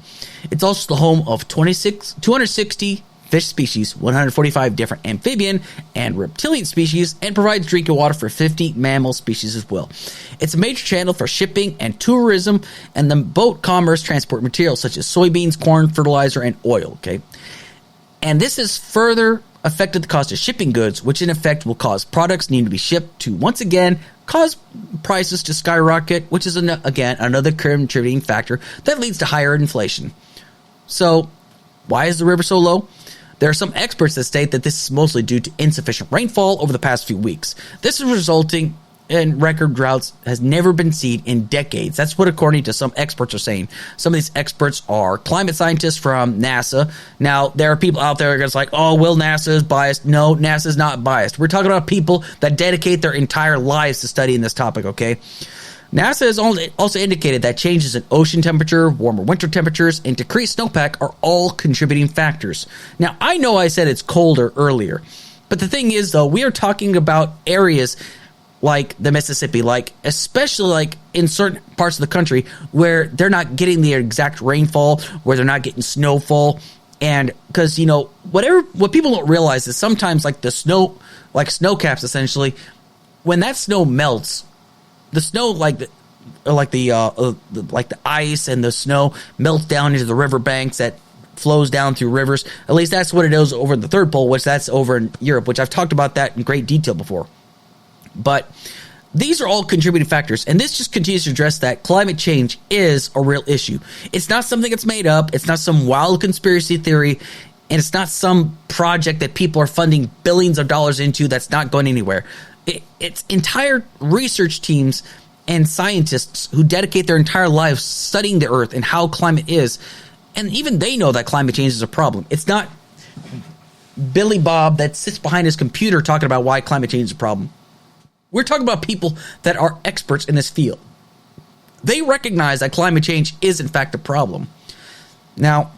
It's also the home of 260 fish species, 145 different amphibian and reptilian species, and provides drinking water for 50 mammal species as well. It's a major channel for shipping and tourism, and the boat commerce transport materials such as soybeans, corn, fertilizer, and oil. Okay, and this has further affected the cost of shipping goods, which in effect will cause products needing to be shipped to once again cause prices to skyrocket, which is again another contributing factor that leads to higher inflation. So, why is the river so low? There are some experts that state that this is mostly due to insufficient rainfall over the past few weeks. This is resulting in record droughts has never been seen in decades. That's what according to some experts are saying. Some of these experts are climate scientists from NASA. Now, there are people out there that's like, oh, well, NASA is biased. No, NASA is not biased. We're talking about people that dedicate their entire lives to studying this topic, okay? NASA has also indicated that changes in ocean temperature, warmer winter temperatures, and decreased snowpack are all contributing factors. Now, I know I said it's colder earlier, but the thing is, though, we are talking about areas like the Mississippi, like especially like in certain parts of the country where they're not getting the exact rainfall, where they're not getting snowfall. And because, what people don't realize is sometimes like the snow, like snow caps, essentially, when that snow melts, the snow like the ice and the snow melts down into the river banks that flows down through rivers. At least that's what it is over in the third pole, which that's over in Europe, which I've talked about that in great detail before. But these are all contributing factors, and this just continues to address that climate change is a real issue. It's not something that's made up. It's not some wild conspiracy theory, and it's not some project that people are funding billions of dollars into that's not going anywhere. It's entire research teams and scientists who dedicate their entire lives studying the Earth and how climate is, and even they know that climate change is a problem. It's not Billy Bob that sits behind his computer talking about why climate change is a problem. We're talking about people that are experts in this field. They recognize that climate change is, in fact, a problem. Now,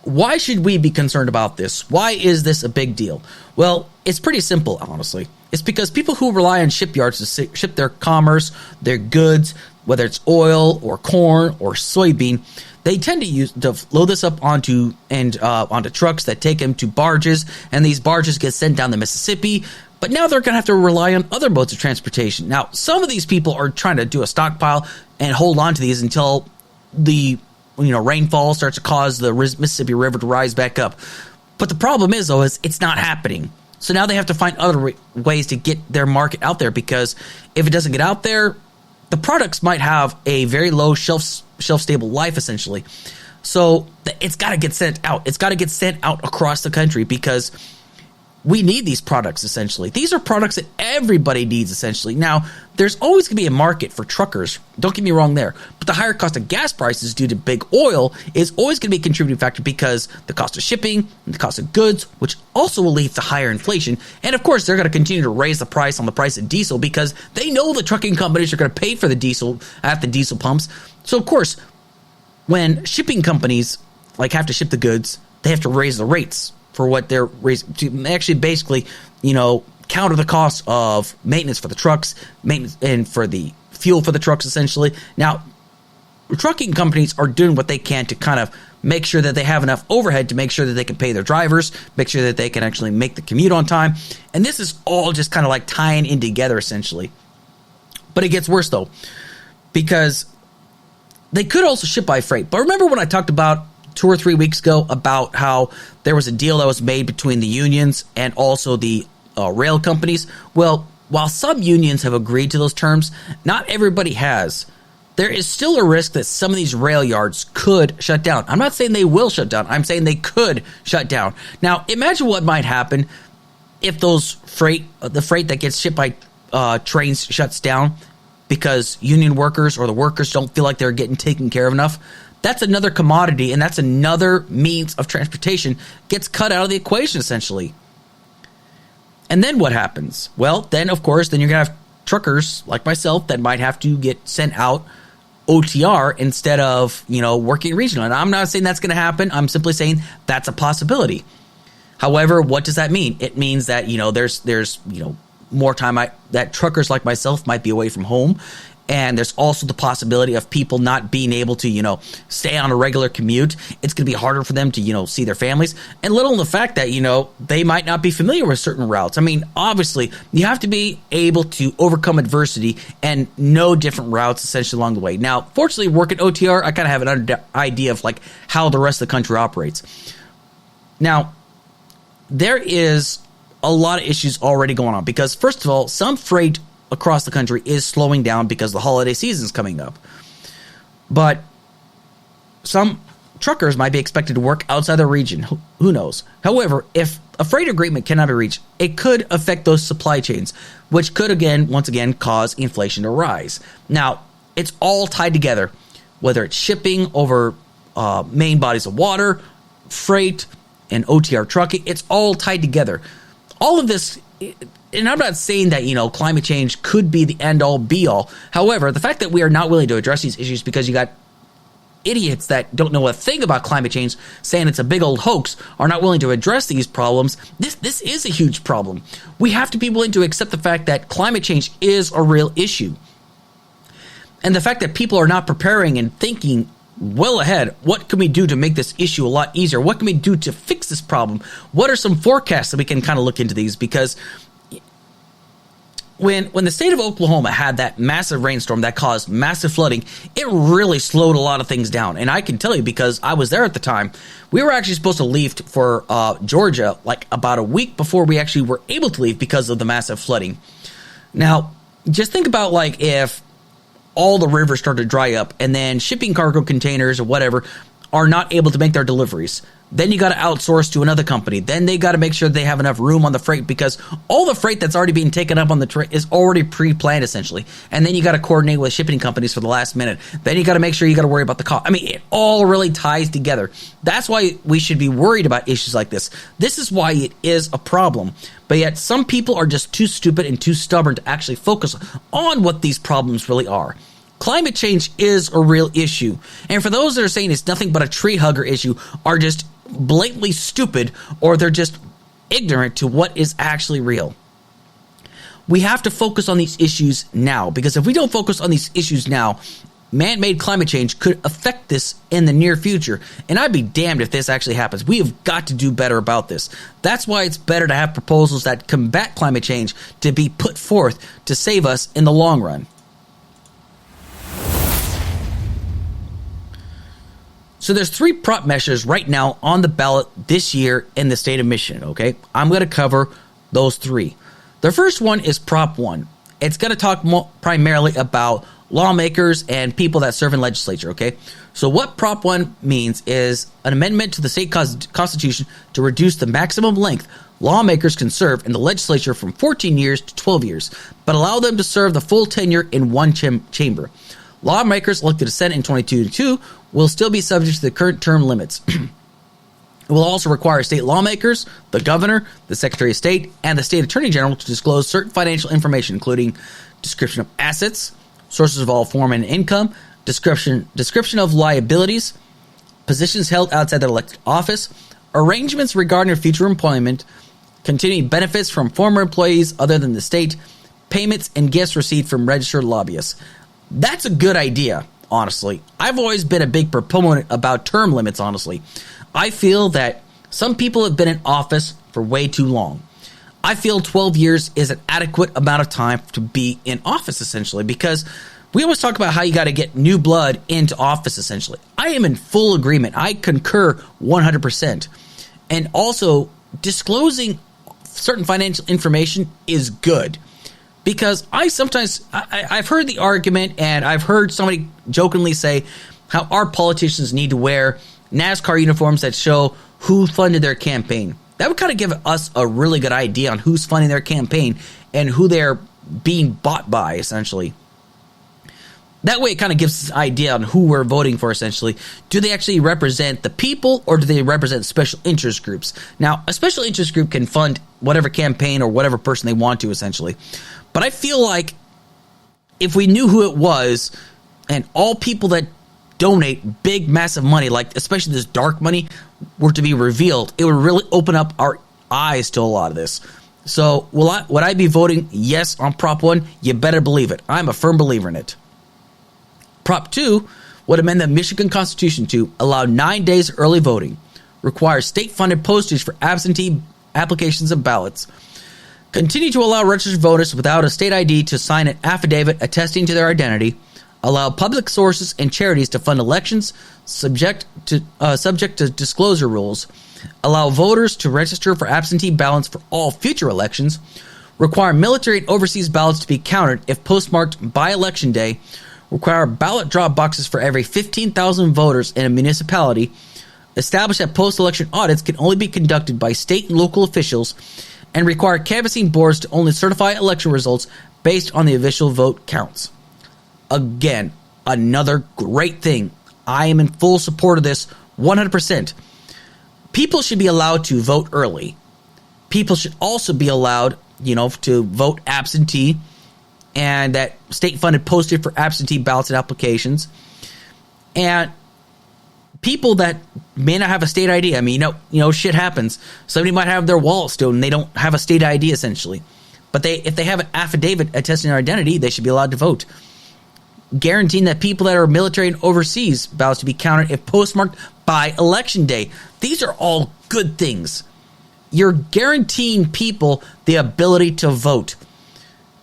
why should we be concerned about this? Why is this a big deal? Well, it's pretty simple, honestly. It's because people who rely on shipyards to ship their commerce, their goods, whether it's oil or corn or soybean, they tend to load this up onto trucks that take them to barges, and these barges get sent down the Mississippi. But now they're going to have to rely on other modes of transportation. Now, some of these people are trying to do a stockpile and hold on to these until the rainfall starts to cause the Mississippi River to rise back up. But the problem is, though, it's not happening. So now they have to find other ways to get their market out there, because if it doesn't get out there, the products might have a very low shelf-stable life, essentially. So it's got to get sent out. It's got to get sent out across the country, because we need these products, essentially. These are products that everybody needs, essentially. Now, there's always going to be a market for truckers. Don't get me wrong there. But the higher cost of gas prices due to big oil is always going to be a contributing factor, because the cost of shipping and the cost of goods, which also will lead to higher inflation. And, of course, they're going to continue to raise the price on the price of diesel, because they know the trucking companies are going to pay for the diesel at the diesel pumps. So, of course, when shipping companies have to ship the goods, they have to raise the rates for what they're raising to actually basically, counter the cost of maintenance for the trucks, maintenance and for the fuel for the trucks, essentially. Now, trucking companies are doing what they can to kind of make sure that they have enough overhead to make sure that they can pay their drivers, make sure that they can actually make the commute on time. And this is all just kind of like tying in together, essentially. But it gets worse, though, because they could also ship by freight. But remember when I talked about 2 or 3 weeks ago about how there was a deal that was made between the unions and also the rail companies? Well, while some unions have agreed to those terms, not everybody has. There is still a risk that some of these rail yards could shut down. I'm not saying they will shut down. I'm saying they could shut down. Now, imagine what might happen if the freight that gets shipped by trains shuts down because union workers or the workers don't feel like they're getting taken care of enough. That's another commodity, and that's another means of transportation gets cut out of the equation, essentially. And then what happens? Well, then, of course, you're going to have truckers like myself that might have to get sent out OTR instead of, working regional. And I'm not saying that's going to happen. I'm simply saying that's a possibility. However, what does that mean? It means that, there's more time that truckers like myself might be away from home. And there's also the possibility of people not being able to, stay on a regular commute. It's going to be harder for them to, see their families. And little in the fact that, they might not be familiar with certain routes. I mean, obviously, you have to be able to overcome adversity and know different routes essentially along the way. Now, fortunately, working OTR, I kind of have an idea of how the rest of the country operates. Now, there is a lot of issues already going on because, first of all, some freight across the country is slowing down because the holiday season is coming up. But some truckers might be expected to work outside their region. Who knows? However, if a freight agreement cannot be reached, it could affect those supply chains, which could once again cause inflation to rise. Now, it's all tied together, whether it's shipping over main bodies of water, freight, and OTR trucking. It's all tied together. All of this, and I'm not saying that, climate change could be the end-all, be-all. However, the fact that we are not willing to address these issues because you got idiots that don't know a thing about climate change saying it's a big old hoax are not willing to address these problems, this is a huge problem. We have to be willing to accept the fact that climate change is a real issue. And the fact that people are not preparing and thinking well ahead, what can we do to make this issue a lot easier? What can we do to fix this problem? What are some forecasts that we can kind of look into these? Because when the state of Oklahoma had that massive rainstorm that caused massive flooding, it really slowed a lot of things down. And I can tell you because I was there at the time, we were actually supposed to leave for Georgia about a week before we actually were able to leave because of the massive flooding. Now, just think about like if all the rivers start to dry up and then shipping cargo containers or whatever are not able to make their deliveries. Then you got to outsource to another company. Then they got to make sure they have enough room on the freight because all the freight that's already being taken up on the train is already pre-planned essentially. And then you got to coordinate with shipping companies for the last minute. Then you got to make sure you got to worry about the cost. I mean, it all really ties together. That's why we should be worried about issues like this. This is why it is a problem. But yet some people are just too stupid and too stubborn to actually focus on what these problems really are. Climate change is a real issue. And for those that are saying it's nothing but a tree hugger issue are just blatantly stupid or they're just ignorant to what is actually real. We have to focus on these issues now because if we don't focus on these issues now, man-made climate change could affect this in the near future. And I'd be damned if this actually happens. We have got to do better about this. That's why it's better to have proposals that combat climate change to be put forth to save us in the long run. So there's 3 prop measures right now on the ballot this year in the state of Michigan, okay? I'm going to cover those 3. The first one is Prop 1. It's going to talk primarily about lawmakers and people that serve in legislature, okay? So what Prop 1 means is an amendment to the state constitution to reduce the maximum length lawmakers can serve in the legislature from 14 years to 12 years, but allow them to serve the full tenure in one chamber. Lawmakers elected to Senate in 2022 will still be subject to the current term limits. It will also require state lawmakers, the governor, the secretary of state, and the state attorney general to disclose certain financial information, including description of assets, sources of all form and income, description of liabilities, positions held outside their elected office, arrangements regarding their future employment, continuing benefits from former employees other than the state, payments and gifts received from registered lobbyists. That's a good idea, honestly. I've always been a big proponent about term limits, honestly. I feel that some people have been in office for way too long. I feel 12 years is an adequate amount of time to be in office, essentially, because we always talk about how you got to get new blood into office, essentially. I am in full agreement. I concur 100%. And also, disclosing certain financial information is good. Because I've heard the argument and I've heard somebody jokingly say how our politicians need to wear NASCAR uniforms that show who funded their campaign. That would kind of give us a really good idea on who's funding their campaign and who they're being bought by, essentially. That way it kind of gives us an idea on who we're voting for, essentially. Do they actually represent the people or do they represent special interest groups? Now, a special interest group can fund whatever campaign or whatever person they want to, essentially. But I feel like if we knew who it was and all people that donate big, massive money, like especially this dark money, were to be revealed, it would really open up our eyes to a lot of this. So would I be voting yes on Prop 1? You better believe it. I'm a firm believer in it. Prop 2 would amend the Michigan Constitution to allow 9 days early voting, require state-funded postage for absentee applications and ballots, continue to allow registered voters without a state ID to sign an affidavit attesting to their identity, allow public sources and charities to fund elections subject to disclosure rules, allow voters to register for absentee ballots for all future elections, require military and overseas ballots to be counted if postmarked by Election Day, require ballot drop boxes for every 15,000 voters in a municipality, establish that post-election audits can only be conducted by state and local officials, and require canvassing boards to only certify election results based on the official vote counts. Again, another great thing. I am in full support of this 100%. People should be allowed to vote early. People should also be allowed, to vote absentee, and that state-funded postage for absentee ballots and applications. And people that may not have a state ID, shit happens. Somebody might have their wallet stolen and they don't have a state ID, essentially. But if they have an affidavit attesting their identity, they should be allowed to vote. Guaranteeing that people that are military and overseas ballots to be counted if postmarked by Election Day. These are all good things. You're guaranteeing people the ability to vote,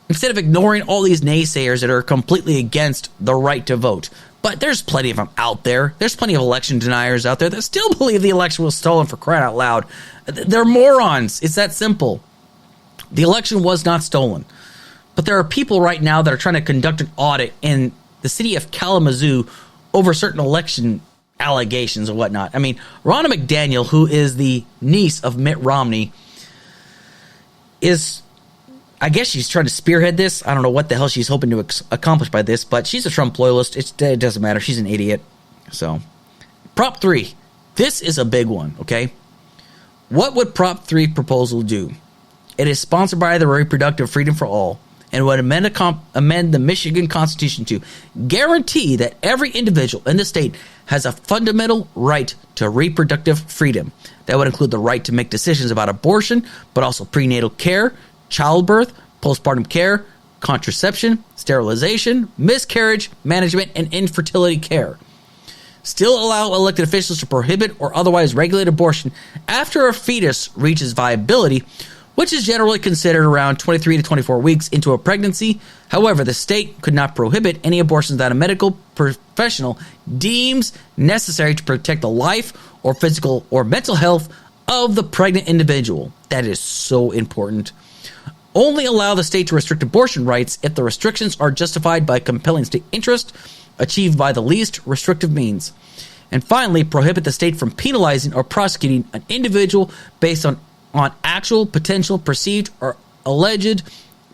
instead of ignoring all these naysayers that are completely against the right to vote. But there's plenty of them out there. There's plenty of election deniers out there that still believe the election was stolen, for crying out loud. They're morons. It's that simple. The election was not stolen. But there are people right now that are trying to conduct an audit in the city of Kalamazoo over certain election allegations and whatnot. I mean, Ronna McDaniel, who is the niece of Mitt Romney, I guess she's trying to spearhead this. I don't know what the hell she's hoping to accomplish by this, but she's a Trump loyalist. It doesn't matter. She's an idiot. So, Prop 3. This is a big one, okay? What would Prop 3 proposal do? It is sponsored by the Reproductive Freedom for All and would amend the Michigan Constitution to guarantee that every individual in the state has a fundamental right to reproductive freedom. That would include the right to make decisions about abortion, but also prenatal care, childbirth, postpartum care, contraception, sterilization, miscarriage management, and infertility care. Still allow elected officials to prohibit or otherwise regulate abortion after a fetus reaches viability, which is generally considered around 23 to 24 weeks into a pregnancy. However, the state could not prohibit any abortions that a medical professional deems necessary to protect the life or physical or mental health of the pregnant individual. That is so important. Only allow the state to restrict abortion rights if the restrictions are justified by compelling state interest, achieved by the least restrictive means. And finally, prohibit the state from penalizing or prosecuting an individual based on actual, potential, perceived, or alleged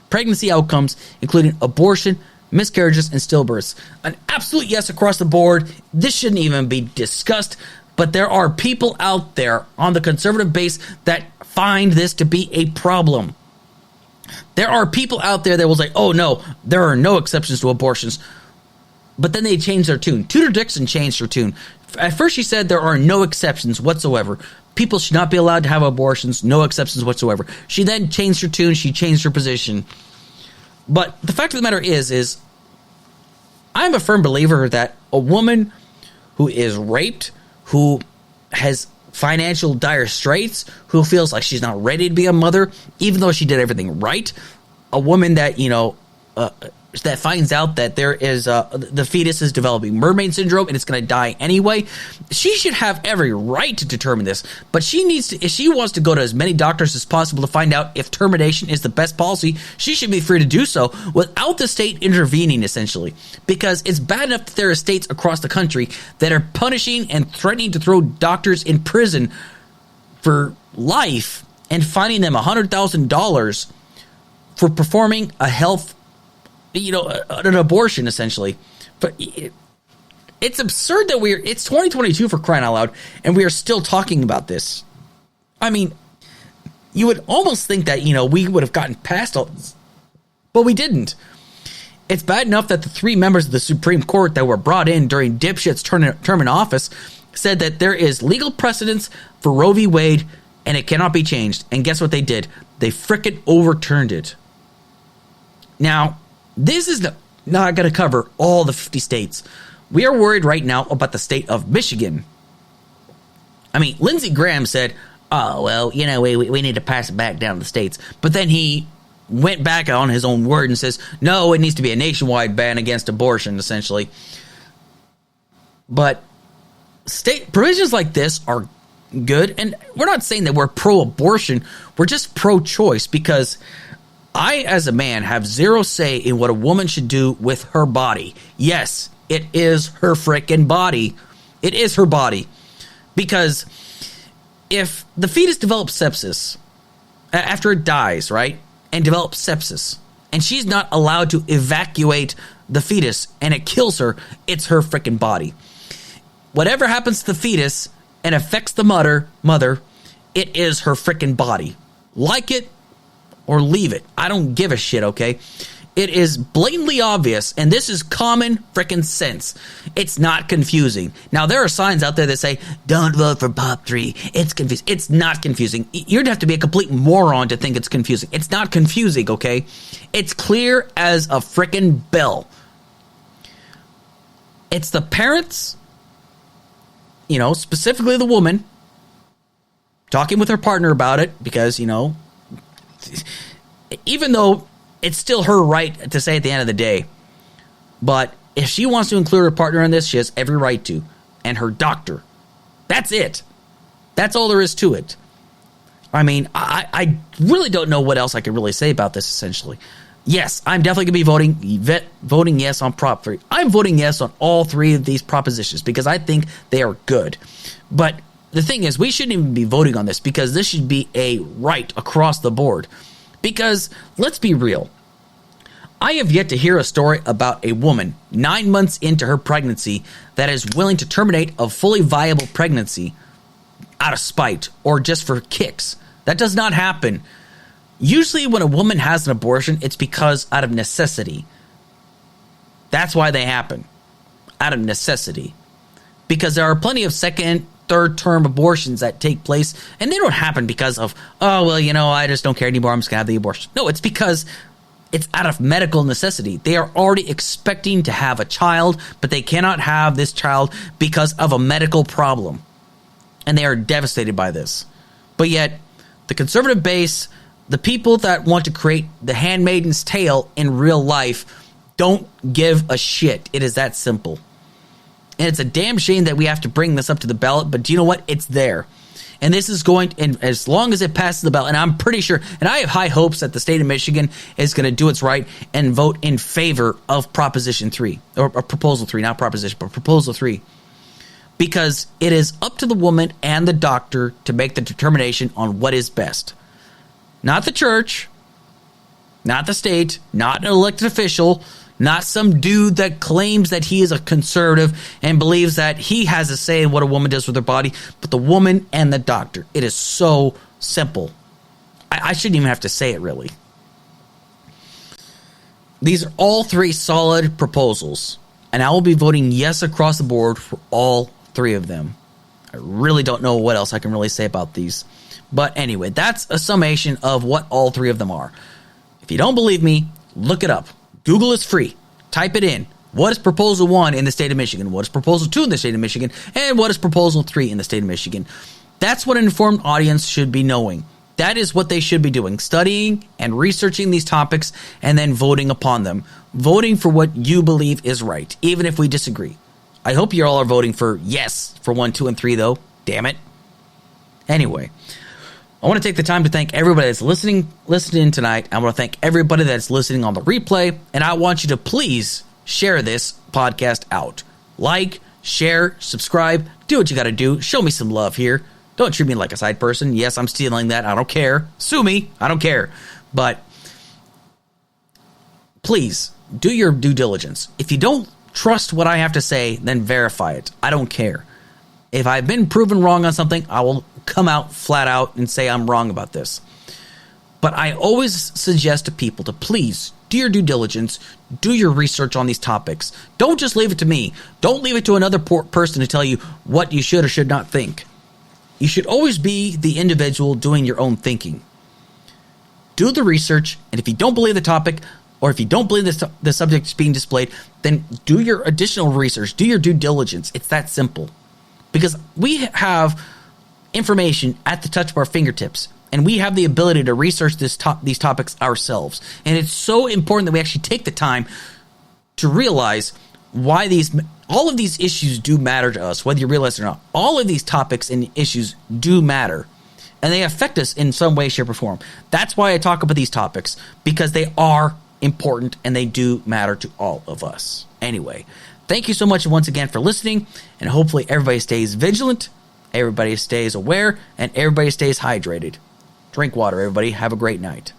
pregnancy outcomes, including abortion, miscarriages, and stillbirths. An absolute yes across the board. This shouldn't even be discussed, but there are people out there on the conservative base that find this to be a problem. There are people out there that will say, oh no, there are no exceptions to abortions. But then they changed their tune. Tudor Dixon changed her tune. At first she said there are no exceptions whatsoever. People should not be allowed to have abortions, no exceptions whatsoever. She then changed her tune, she changed her position. But the fact of the matter is I'm a firm believer that a woman who is raped, who has financial dire straits, who feels like she's not ready to be a mother, even though she did everything right, a woman that, that finds out that there is the fetus is developing mermaid syndrome and it's going to die anyway, she should have every right to determine this. But she needs to, if she wants to go to as many doctors as possible to find out if termination is the best policy, she should be free to do so without the state intervening, essentially. Because it's bad enough that there are states across the country that are punishing and threatening to throw doctors in prison for life and fining them $100,000 for performing a health, an abortion, essentially. But it's absurd that it's 2022 for crying out loud, and we are still talking about this. I mean, you would almost think that, we would have gotten past all this, but we didn't. It's bad enough that the 3 members of the Supreme Court that were brought in during dipshit's term in office said that there is legal precedence for Roe v. Wade, and it cannot be changed. And guess what they did? They frickin' overturned it. Now, this is not going to cover all the 50 states. We are worried right now about the state of Michigan. I mean, Lindsey Graham said, oh, well, we need to pass it back down to the states. But then he went back on his own word and says, no, it needs to be a nationwide ban against abortion, essentially. But state provisions like this are good. And we're not saying that we're pro-abortion. We're just pro-choice, because I, as a man, have zero say in what a woman should do with her body. Yes, it is her frickin' body. It is her body. Because if the fetus develops sepsis after it dies, right, and develops sepsis, and she's not allowed to evacuate the fetus and it kills her, it's her frickin' body. Whatever happens to the fetus and affects the mother, it is her frickin' body. Like it or leave it. I don't give a shit, okay? It is blatantly obvious, and this is common frickin' sense. It's not confusing. Now, there are signs out there that say, don't vote for Prop 3. It's confusing. It's not confusing. You'd have to be a complete moron to think it's confusing. It's not confusing, okay? It's clear as a frickin' bell. It's the parents, specifically the woman, talking with her partner about it, because, even though it's still her right to say at the end of the day, but if she wants to include her partner in this, she has every right to, and her doctor. That's it. That's all there is to it. I mean, I really don't know what else I could really say about this, essentially. yes, I'm definitely going to be voting yes on Prop 3. I'm voting yes on all three of these propositions because I think they are good. But the thing is, we shouldn't even be voting on this because this should be a right across the board. Because, let's be real, I have yet to hear a story about a woman 9 months into her pregnancy that is willing to terminate a fully viable pregnancy out of spite or just for kicks. That does not happen. Usually when a woman has an abortion, it's because out of necessity. That's why they happen. Out of necessity. Because there are plenty of second, third term abortions that take place, and they don't happen because of, oh, well, I just don't care anymore, I'm just going to have the abortion. No, it's because it's out of medical necessity. They are already expecting to have a child, but they cannot have this child because of a medical problem. And they are devastated by this. But yet, the conservative base, the people that want to create the handmaiden's tale in real life, don't give a shit. It is that simple. And it's a damn shame that we have to bring this up to the ballot, but do you know what? It's there. And this is going, and as long as it passes the ballot, and I'm pretty sure, and I have high hopes that the state of Michigan is going to do its right and vote in favor of Proposition 3, or Proposal 3, not Proposition, but Proposal 3. Because it is up to the woman and the doctor to make the determination on what is best. Not the church, not the state, not an elected official, not some dude that claims that he is a conservative and believes that he has a say in what a woman does with her body, but the woman and the doctor. It is so simple. I shouldn't even have to say it, really. These are all three solid proposals, and I will be voting yes across the board for all three of them. I really don't know what else I can really say about these. But anyway, that's a summation of what all three of them are. If you don't believe me, look it up. Google is free. Type it in. What is Proposal 1 in the state of Michigan? What is Proposal 2 in the state of Michigan? And what is Proposal 3 in the state of Michigan? That's what an informed audience should be knowing. That is what they should be doing. Studying and researching these topics and then voting upon them. Voting for what you believe is right, even if we disagree. I hope you all are voting for yes for 1, 2, and 3, though. Damn it. Anyway, I want to take the time to thank everybody that's listening tonight. I want to thank everybody that's listening on the replay, and I want you to please share this podcast out. Like, share, subscribe, do what you got to do. Show me some love here. Don't treat me like a side person. Yes, I'm stealing that. I don't care. Sue me. I don't care. But please do your due diligence. If you don't trust what I have to say, then verify it. I don't care. If I've been proven wrong on something, I will come out flat out and say I'm wrong about this. But I always suggest to people to please do your due diligence, do your research on these topics. Don't just leave it to me. Don't leave it to another person to tell you what you should or should not think. You should always be the individual doing your own thinking. Do the research, and if you don't believe the topic, or if you don't believe the subject is being displayed, then do your additional research, do your due diligence. It's that simple. Because we have information at the touch of our fingertips, and we have the ability to research these topics ourselves. And it's so important that we actually take the time to realize why all of these issues do matter to us, whether you realize it or not. All of these topics and issues do matter, and they affect us in some way, shape, or form. That's why I talk about these topics, because they are important and they do matter to all of us. Anyway, thank you so much once again for listening, and hopefully everybody stays vigilant, everybody stays aware, and everybody stays hydrated. Drink water, everybody. Have a great night.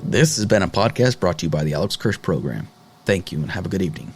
This has been a podcast brought to you by the Alex Kirsch Program. Thank you and have a good evening.